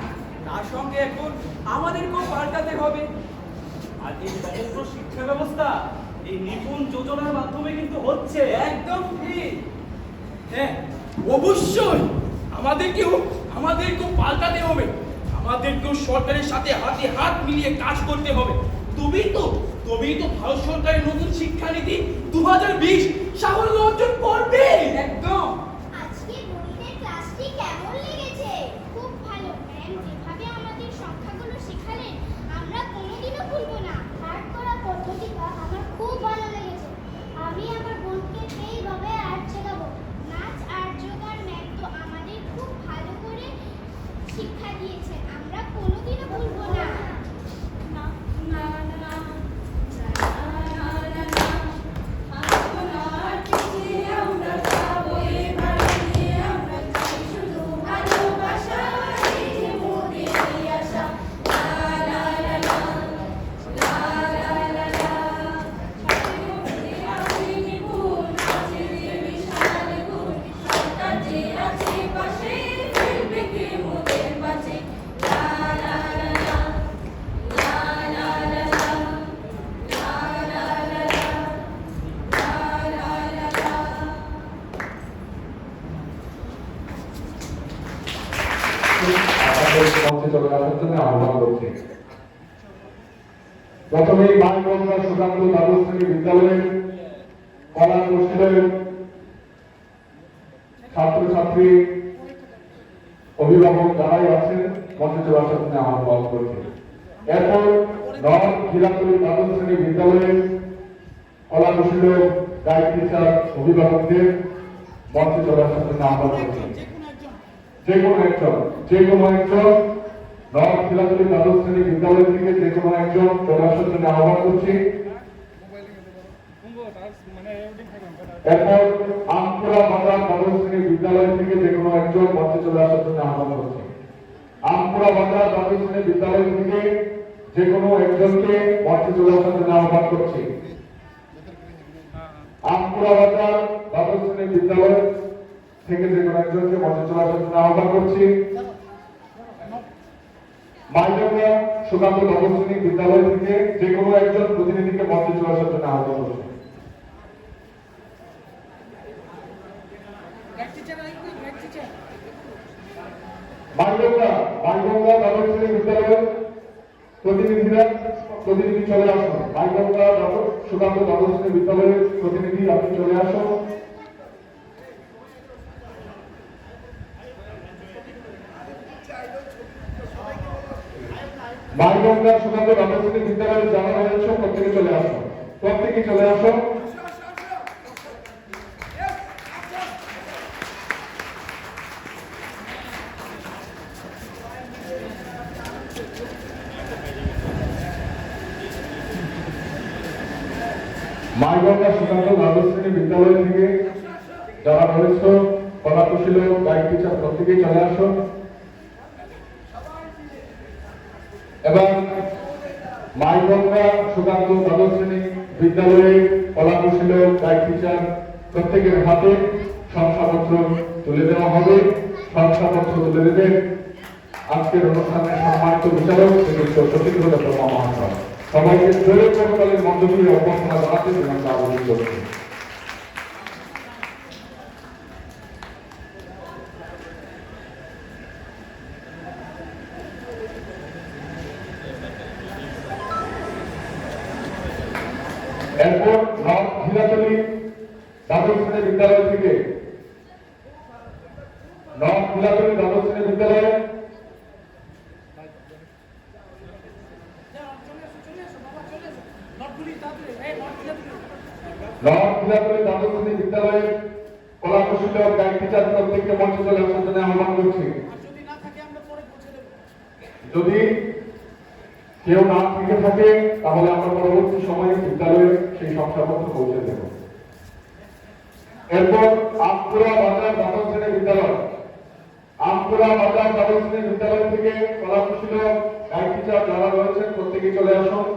তার সঙ্গে এখন আমাদেরকেও পাল্টাতে হবে। আর এই সমগ্র শিক্ষা ব্যবস্থা এই নিপুণ যোজনার মাধ্যমে কিন্তু হচ্ছে। একদম ঠিক। হ্যাঁ, অবশ্যই আমাদেরকেও পাল্টাতে হবে। আমাদেরকেও সরকারের সাথে হাতে হাত মিলিয়ে কাজ করতে হবে। তবেই তো ভারত সরকারের নতুন শিক্ষানীতি 2020 সাফল্য অর্জন করবে। একদম। আজকে গণিতের ক্লাসটি কেমন লেগেছে? খুব ভালো ম্যাম, যেভাবে আমাদের সংখ্যাগুলো শেখালেন আমরা কোনোদিনও ভুলবো না। আর্ট করা পদ্ধতিটা আমার খুব ভালো লেগেছে। আমি আমার বোনকে এইভাবে আর্ট শেখাবো। নাচ, আর্ট, যোগার ম্যাম তো আমাদের খুব ভালো করে শিক্ষা দিয়েছে, আমরা কোনোদিনও ভুলবো না। প্রথমেই মাইগঞ্জ সুকান্ত দ্বাদশ শ্রেণী বিদ্যালয়ের কলা কৌশলের ছাত্রছাত্রী অভিভাবক যারাই আছেন মঞ্চে চলে আসার জন্য আহ্বান করছি। এরপর নর্থ খিলাতুল দ্বাদশ শ্রেণী বিদ্যালয়ের কলা কৌশলের গাইড টিচার অভিভাবকদের মঞ্চে চলে আসার জন্য আহ্বান করছি। যে কোনো একজন নর্থ খিলাতুল দ্বাদশ শ্রেণী বিদ্যালয় থেকে যে কোনো একজন চলে আসার জন্য আহ্বান করছি। এরপর আমপুরা বাজার দ্বাদশ শ্রেণী বিদ্যালয় থেকে যে কোনো একজন মঞ্চে চলে আসার জন্য আহ্বান করছি। আমপুরা বাজার দ্বাদশ শ্রেণী বিদ্যালয় থেকে যে কোনো একজনকে মঞ্চে চলে আসার জন্য আহ্বান করছি। আমপুরা বাজার দ্বাদশ শ্রেণী বিদ্যালয় থেকে যে কোনো একজনকে মঞ্চে চলে আসার জন্য আহ্বান করছি। মাইগঞ্জ সুকান্ত দ্বাদশ শ্রেণী বিদ্যালয় থেকে যে কোনো একজন প্রতিনিধিকে মঞ্চে চলে আসার জন্য আহ্বান করছি। মাইগঞ্জ দ্বাদশ শ্রেণী বিদ্যালয়ের প্রতিনিধি চলে আসুন। মাইগঞ্জ সুকান্ত দ্বাদশ শ্রেণী বিদ্যালয়ের প্রতিনিধি আপনি চলে আসুন। মাইগঞ্জ সুকান্ত দ্বাদশ শ্রেণী বিদ্যালয়ের যারা রয়েছে প্রত্যেকে চলে আসুন। মাইগঞ্জ সুকান্ত দ্বাদশ শ্রেণী বিদ্যালয় থেকে যারা রয়েছে কলা কৌশল গাইড টিচার প্রত্যেকেই চলে আসুন। এবং মাইগঞ্জ সুকান্ত দ্বাদশ শ্রেণী বিদ্যালয়ের কলা কৌশল গাইড টিচার প্রত্যেকের হাতে শংসাপত্র তুলে দেওয়া হবে। শংসাপত্র তুলে দেবেন আজকের অনুষ্ঠানের সম্মানিত বিচারক সতীন্দ্র দত্ত মহাশয়। সবাইকে জোরে করতালির মধ্য দিয়ে অভ্যর্থনা জানাতে এবং আবেদন করছি। দ্বাদশ শ্রেণী বিদ্যালয় থেকে নর্থ বিলাতলী দ্বাদশ শ্রেণী বিদ্যালয়, নর্থ বিলাতলী দ্বাদশ শ্রেণী বিদ্যালয়ের কলা কৌশল গাইড টিচার প্রত্যেককে মঞ্চে চলে আসার জন্য আহ্বান করছি। যদি কেউ না থেকে থাকে তাহলে আমরা পরবর্তী সময়ে বিদ্যালয়ে সেই শংসাপত্র পৌঁছে দেব। এরপর আমপুরা বাজার দ্বাদশ শ্রেণী বিদ্যালয়, আমপুরা বাজার দ্বাদশ শ্রেণী বিদ্যালয় থেকে কলা কৌশল গাইড টিচার যারা রয়েছেন প্রত্যেকে চলে আসুন।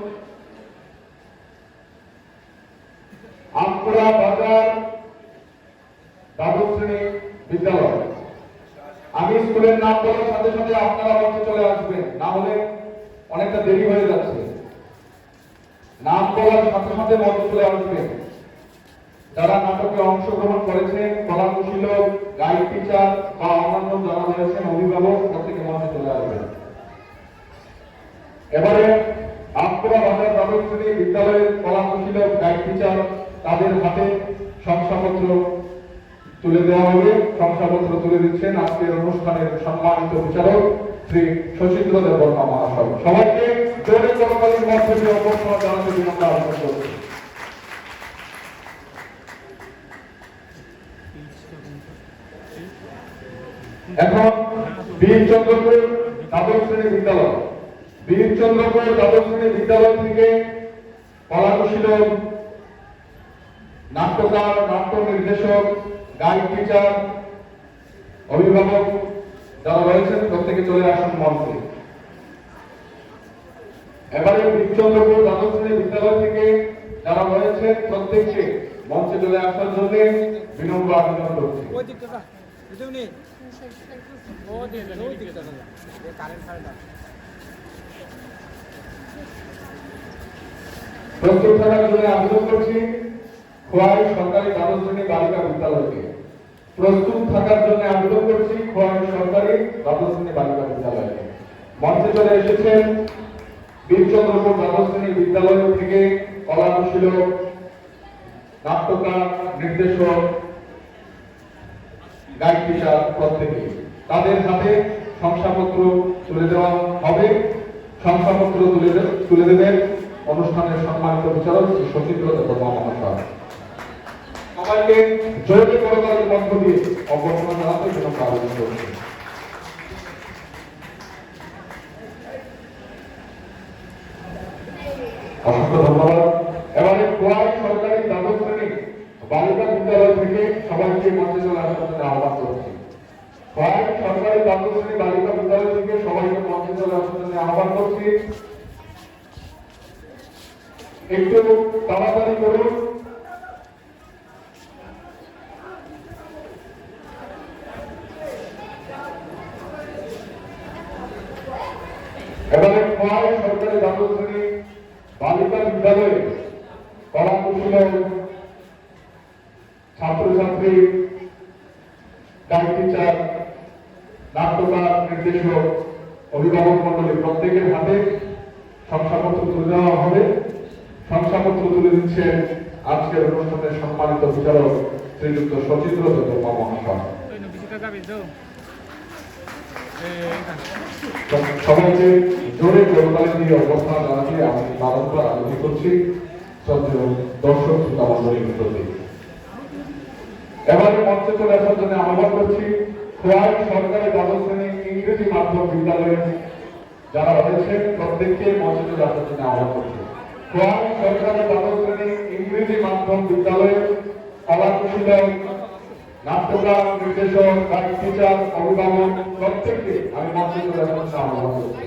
আমপুরা বাজার দ্বাদশ শ্রেণী বিদ্যালয়, আমি স্কুলের নাম বলার সাথে সাথে আপনারা মঞ্চে চলে আসবেন, না হলে অনেকটা দেরি হয়ে যাচ্ছে। নাম বলার সাথে সাথে মঞ্চে চলে আসবেন যারা নাটকে অংশগ্রহণ করেছেন, কলা কৌশল গাইড টিচার বা অন্যান্য যারা রয়েছেন অভিভাবক, প্রত্যেকে মঞ্চে চলে আসবেন। এবারে আমপুরা বাজার দ্বাদশ শ্রেণী বিদ্যালয়ের কলা কৌশল গাইড টিচার তাদের হাতে শংসাপত্র তুলে দেওয়া হবে। শংসাপত্র তুলে দিচ্ছেন আজকের অনুষ্ঠানের সম্মানিত বিচারক শ্রী শচীন্দ্র দেববর্মা মহাশয়। সবাইকে জোরে করতালির মধ্যে দিয়ে অভ্যর্থনা জানাতে বিনম্র আহ্বান করছি। এখন বীরচন্দ্রপুর দ্বাদশ শ্রেণী বিদ্যালয়, বীরচন্দ্রপুর দ্বাদশ শ্রেণী বিদ্যালয় থেকে কলা কৌশল নাট্যকার, নাট্য নির্দেশক, গাইড টিচার, অভিভাবক যারা রয়েছেন প্রত্যেকে চলে আসুন মঞ্চে। এবারে বীরচন্দ্রপুর দ্বাদশ শ্রেণী বিদ্যালয় থেকে যারা রয়েছেন প্রত্যেককে মঞ্চে চলে আসার জন্য বিনম্র আবেদন করছি। প্রস্তুত থাকার জন্য আবেদন করছি খোয়াই সরকারি দ্বাদশ শ্রেণী বালিকা বিদ্যালয়কে। প্রস্তুত থাকার জন্য আবেদন করছি খোয়াই সরকারি দ্বাদশ শ্রেণী বালিকা বিদ্যালয়কে। মঞ্চে চলে এসেছেন বীরচন্দ্রপুর দ্বাদশ শ্রেণী বিদ্যালয় থেকে কলা কৌশল নাট্যকার, নির্দেশক, গাইড টিচার প্রত্যেকে। তাদের হাতে শংসাপত্র তুলে দেওয়া হবে। শংসাপত্র তুলে দেবেন অনুষ্ঠানের সম্মানিত বিচারক শ্রী শচীন্দ্র দেববর্মা মহাশয়। সবাইকে জোরে করতালির মধ্য দিয়ে অভ্যর্থনা জানাতে বিনম্র আবেদন করছি। অসংখ্য ধন্যবাদ। এবারে খোয়াই সরকারি দ্বাদশ শ্রেণী বালিকা বিদ্যালয় থেকে সবাইকে মঞ্চে চলে আসার জন্য আহ্বান করছি। খোয়াই সরকারি দ্বাদশ শ্রেণী বালিকা বিদ্যালয় থেকে সবাইকে মঞ্চে চলে আসার জন্য আহ্বান করছি। একটু তাড়াতাড়ি করুন। এবারে খোয়াই সরকারি দ্বাদশ শ্রেণী বালিকা বিদ্যালয়ে কলা কৌশল ছাত্রছাত্রী, গাইড টিচার, নাট্যকার, নির্দেশক, অভিভাবক মন্ডলী প্রত্যেকের হাতে শংসাপত্র তুলে দেওয়া হবে। শংসাপত্র তুলে দিচ্ছেন আজকের অনুষ্ঠানের সম্মানিত বিচারক শ্রীযুক্ত শচীন্দ্র দেববর্মা মহাশয়। সবাইকে জোরে করতালি দিয়ে অভ্যর্থনা জানাতে আমি বারংবার আগ্রহী করছি শ্রদ্ধেয় দর্শক শ্রোতা মণ্ডলীর প্রতি। এবারে মঞ্চে চলে আসার জন্য আহ্বান করছি খোয়াই সরকারি দ্বাদশ শ্রেণী ইংরেজি মাধ্যম বিদ্যালয়ে যারা রয়েছেন প্রত্যেককে মঞ্চে চলে আসার জন্য আহ্বান করছি। খোয়াই সরকারি দ্বাদশ শ্রেণী ইংরেজি মাধ্যম বিদ্যালয়ে কলা কৌশল নাট্যকার, নির্দেশক, গাইড টিচার, অভিভাবক প্রত্যেককে আমি মঞ্চে চলে আসার জন্য আহ্বান করছি।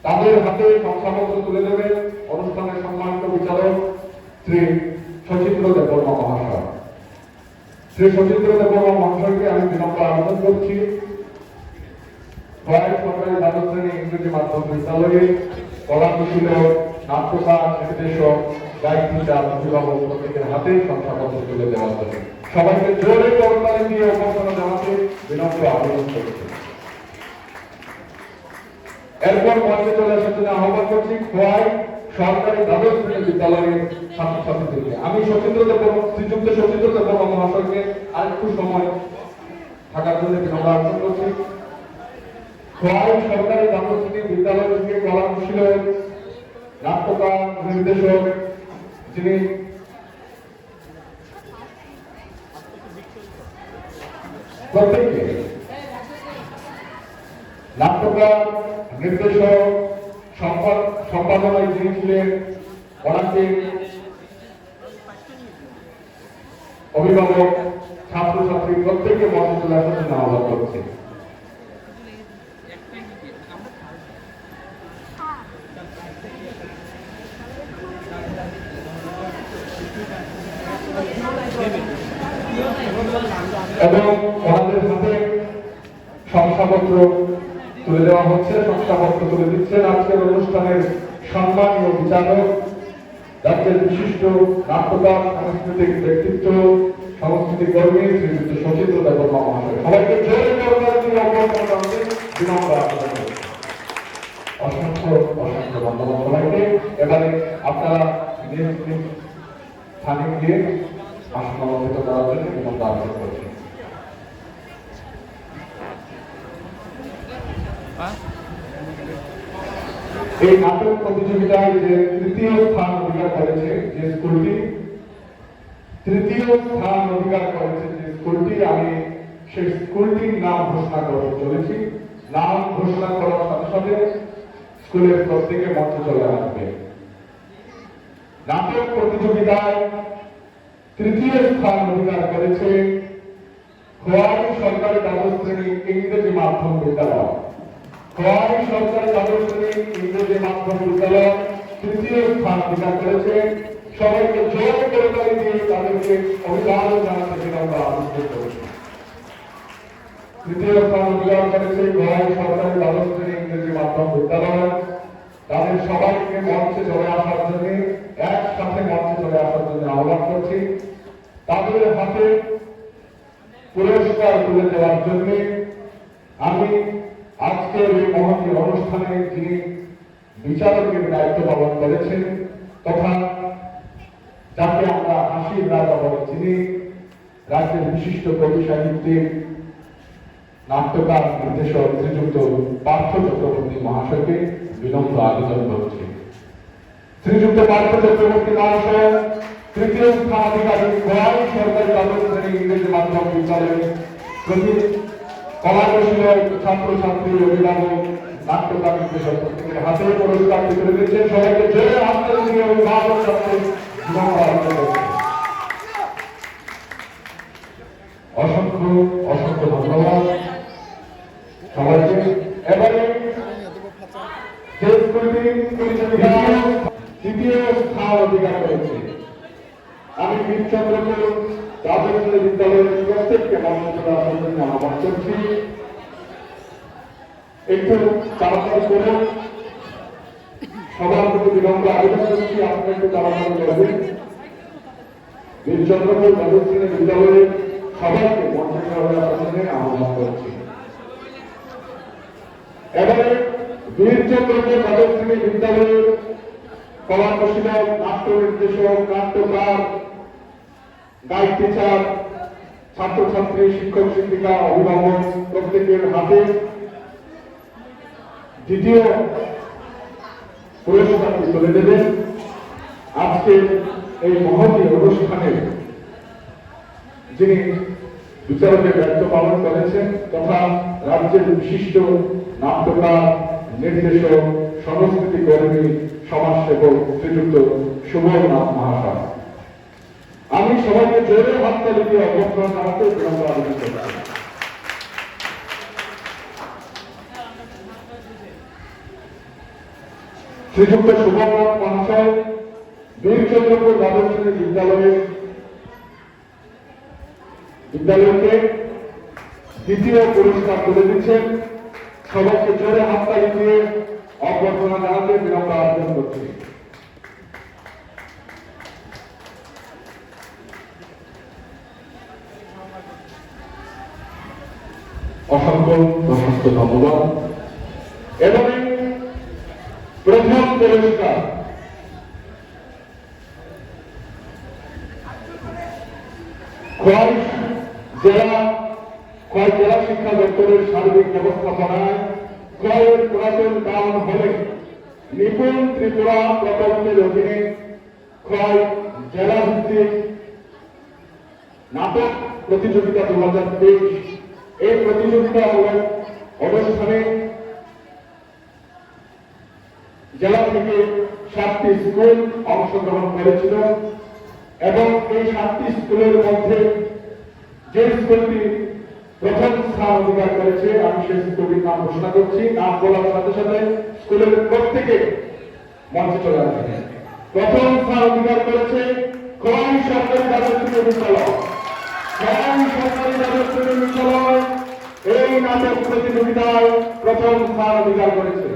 তাদের হাতে শংসাপত্র তুলে দেবেন অনুষ্ঠানের সম্মানিত বিচারক শ্রী শচীন্দ্র দেববর্মা মহাশয়। শ্রী শচীন্দ্র দেববর্মা মহাশয়কে আমি বিনম্র আবেদন করছি খোয়াই সরকারি দ্বাদশ শ্রেণী ইংরেজি মাধ্যম বিদ্যালয়ে কলা কৌশল নাট্যকার, নির্দেশক, গাইড টিচার, অভিভাবক প্রত্যেকের হাতে শংসাপত্র তুলে দেওয়ার জন্য সবাইকে জোরে করতালি দিয়ে অভ্যর্থনা জানাতে বিনম্র আবেদন করছি। এরপর মঞ্চে চলে আসার জন্য আহ্বান করছি খোয়াই সরকারি দ্বাদশ শ্রেণী বিদ্যালয়ের ছাত্রছাত্রীদেরকে। আমি শ্রীযুক্ত সচিন্দ্র বর্মা মহাশয়কে আরেকটু সময় থাকার জন্য বিনম্র আবেদন করছি। খোয়াই সরকারি দ্বাদশ শ্রেণী বিদ্যালয় থেকে কলাকুশীল নাট্যকার নির্দেশক যিনি প্রত্যেককে নাট্যকার নির্দেশক সম্পাদনায় যিনি ছিলেন ওনাকে অভিভাবক ছাত্রছাত্রী প্রত্যেককে মঞ্চে চলে আসার জন্য আহ্বান করছে। এবং ওনাদের হাতে শংসাপত্র তুলে দেওয়া হচ্ছে। শংসাপত্র তুলে দিচ্ছেন আজকের অনুষ্ঠানের সম্মানীয় বিচারক, রাজ্যের বিশিষ্ট নাট্যকার, সাংস্কৃতিক ব্যক্তিত্ব, সংস্কৃতি কর্মী শ্রীযুক্ত সচিন্দ্র বর্মা মহাশয়। সবাইকে জোরে করবার জন্য বিনম্র আবেদন করছি। অসংখ্য অসংখ্য ধন্যবাদ সবাইকে। এবারে আপনারা নিজ নিজ স্থানে গিয়ে আসন অলঙ্কৃত করার জন্য বিনম্র আবেদন করছি। এই নাটক প্রতিযোগিতায় যে তৃতীয় স্থান অধিকার করেছে যে স্কুলটি, আমি সেই স্কুলটির নাম ঘোষণা করতে চলেছি। নাম ঘোষণা করার সাথে সাথে স্কুলের প্রত্যেকে মঞ্চে চলে আসবে। নাটক প্রতিযোগিতায় তৃতীয় স্থান অধিকার করেছে খোয়াই সরকারি দ্বাদশ শ্রেণী ইংরেজি মাধ্যম বিদ্যালয়। খোয়াই সরকারি দ্বাদশ শ্রেণী ইংরেজি মাধ্যম বিদ্যালয় তৃতীয় স্থান অধিকার করেছে। সবাইকে জোর করে দিয়ে তাদেরকে অভিবাদন জানাতে আমরা আবেদন করেছি। তৃতীয় স্থান অধিকার করেছে খোয়াই সরকারি দ্বাদশ শ্রেণী ইংরেজি মাধ্যম বিদ্যালয়। তাদের সবাইকে মঞ্চে চলে আসার জন্য, একসাথে মঞ্চে চলে আসার জন্য আহ্বান করছি। তাদের হাতে পুরস্কার তুলে দেওয়ার জন্য আমি আজকের এই মহতী অনুষ্ঠানে যিনি বিচারকের দায়িত্ব পালন করেছেন তথা যাকে আমরা হাসির রাজা বলে চিনি, রাজ্যের বিশিষ্ট কবি সাহিত্যিক, নাট্যকার, নির্দেশক শ্রীযুক্ত পার্থ চক্রবর্তী মহাশয়কে বিনম্র আবেদন করছি। শ্রীযুক্ত পার্থ চক্রবর্তী মহাশয় তৃতীয় স্থান অধিকারী খোয়াই সরকারি দ্বাদশ শ্রেণী ইংরেজি মাধ্যম বিদ্যালয়ের প্রতি কলাকুশীল ছাত্রছাত্রী, অভিভাবক, নাট্যকার, নির্দেশক প্রত্যেকের হাতে পুরস্কার তুলে দিচ্ছেন। সবাইকে জোরে হাতে দিয়ে অভিভাবক সাথে অসংখ্য অসংখ্য ধন্যবাদ সবাইকে। এবারে যে স্কুলটি তৃতীয় স্থান অধিকার করেছে, আমি বীরচন্দ্রপুর দ্বাদশ শ্রেণী বিদ্যালয়ের প্রত্যেককে মঞ্চে আসার জন্য আহ্বান করছি। একটু তাড়াতাড়ি করুন, সবার প্রতি বিনম্র আবেদন করছি আপনারা একটু তাড়াতাড়ি করবেন। বীরচন্দ্রপুর দ্বাদশ শ্রেণী বিদ্যালয়ের সবাইকে মঞ্চে আসার জন্য আহ্বান করছি। এবারে বীরচন্দ্রপুর দ্বাদশ শ্রেণী বিদ্যালয়ের কলাকুশীল, নাট্য নির্দেশক, নাট্যকার, গাইড টিচার, ছাত্রছাত্রী, শিক্ষক শিক্ষিকা, অভিভাবক প্রত্যেকের হাতে দ্বিতীয় পুরস্কারটি তুলে দেবেন। আজকের এই মহতী অনুষ্ঠানে যিনি বিচারকের দায়িত্ব পালন করেছেন তথা রাজ্যের বিশিষ্ট নাট্যকার, নির্দেশক, সংস্কৃতি কর্মী, সমাজসেবক শ্রীযুক্ত সুবলনাথ মহাশয়। আমি সবাইকে জোরে হাততালি দিয়ে অভ্যর্থনা জানাতে বিনম্র আবেদন করছি। শ্রীযুক্ত সুবলনাথ মহাশয় বীরচন্দ্রপুর দ্বাদশ শ্রেণী বিদ্যালয়কে দ্বিতীয় পুরস্কার তুলে দিচ্ছেন। সবাইকে জোরে হাততালি দিয়ে অভ্যর্থনা জানাতে বিনম্র আবেদন করছি। অসংখ্য অসংখ্য ধন্যবাদ। এবারে প্রথম পুরস্কার খোয়াই জেলা শিক্ষা দপ্তরের সার্বিক ব্যবস্থাপনায় খোয়াইয়ের পুরাতন টাউন হলে নিপুণ ত্রিপুরা প্রকল্পের অধীনে খোয়াই জেলা ভিত্তিক নাটক প্রতিযোগিতা 2023 এই প্রতিযোগিতা অনুষ্ঠানে জেলা থেকে 7টি স্কুল অংশগ্রহণ করেছিল এবং এই 7টি স্কুলের মধ্যে যে স্কুলটি প্রথম স্থান অধিকার করেছে আমি সেই স্কুলটির নাম ঘোষণা করছি। নাম বলার সাথে সাথে স্কুলের প্রত্যেকে মঞ্চে চলে আসবে। প্রথম স্থান অধিকার করেছে খোয়াই সরকারি দ্বাদশ শ্রেণী বিদ্যালয়। খোয়াই সরকারি দ্বাদশ শ্রেণী বিদ্যালয় এই নাটক প্রতিযোগিতায় প্রথম স্থান অধিকার করেছে।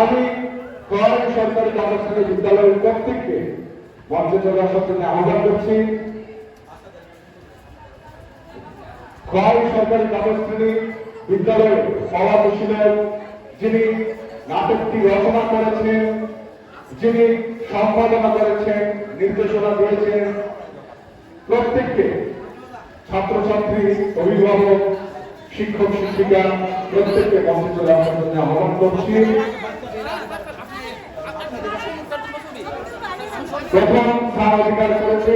আমি খোয়াই সরকারি দ্বাদশ শ্রেণী বিদ্যালয়ের প্রত্যেককে মঞ্চে চলে আসার জন্য আহ্বান করছি। খোয়াই সরকারি দ্বাদশ শ্রেণী বিদ্যালয়ের সভাপতি ছিলেন যিনি নাটকটি রচনা করেছেন, যিনি সম্পাদনা করেছেন, নির্দেশনা দিয়েছেন, প্রত্যেককে ছাত্রছাত্রী, অভিভাবক, শিক্ষক শিক্ষিকা প্রত্যেককে মঞ্চে চলে আসার জন্য আহ্বান করছি। প্রথম স্থান অধিকার করেছে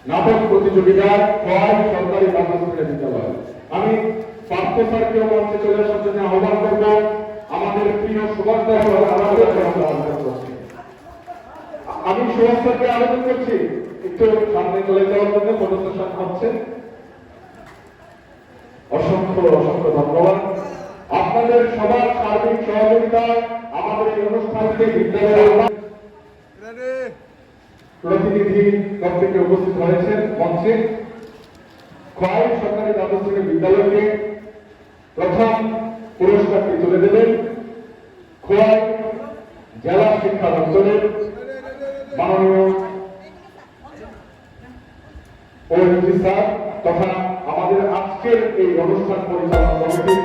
নাটক প্রতিযোগিতায় খোয়াই সরকারি দ্বাদশ শ্রেণী বিদ্যালয়। আমি পার্থ স্যারকেও মঞ্চে চলে আসার জন্য আহ্বান করব। আমাদের প্রিয় সুভাষ আমি সুভাষ স্যারকে আবেদন করছি একটু সামনে চলে যাওয়ার জন্য ফটো সেশন হচ্ছে। অসংখ্য অসংখ্য ধন্যবাদ। আপনাদের সবার সার্বিক সহযোগিতায় আমাদের এই অনুষ্ঠানটি বিদ্যালয়ের প্রতিনিধি থেকে উপস্থিত হয়েছেন মঞ্চে। খোয়াই সরকারি দ্বাদশ শ্রেণী বিদ্যালয়কে প্রথম পুরস্কারটি তুলে দেবেন খোয়াই জেলা শিক্ষা দপ্তরের মাননীয় ওএসডি স্যার তথা আমাদের আজকের এই অনুষ্ঠান পরিচালনা কমিটির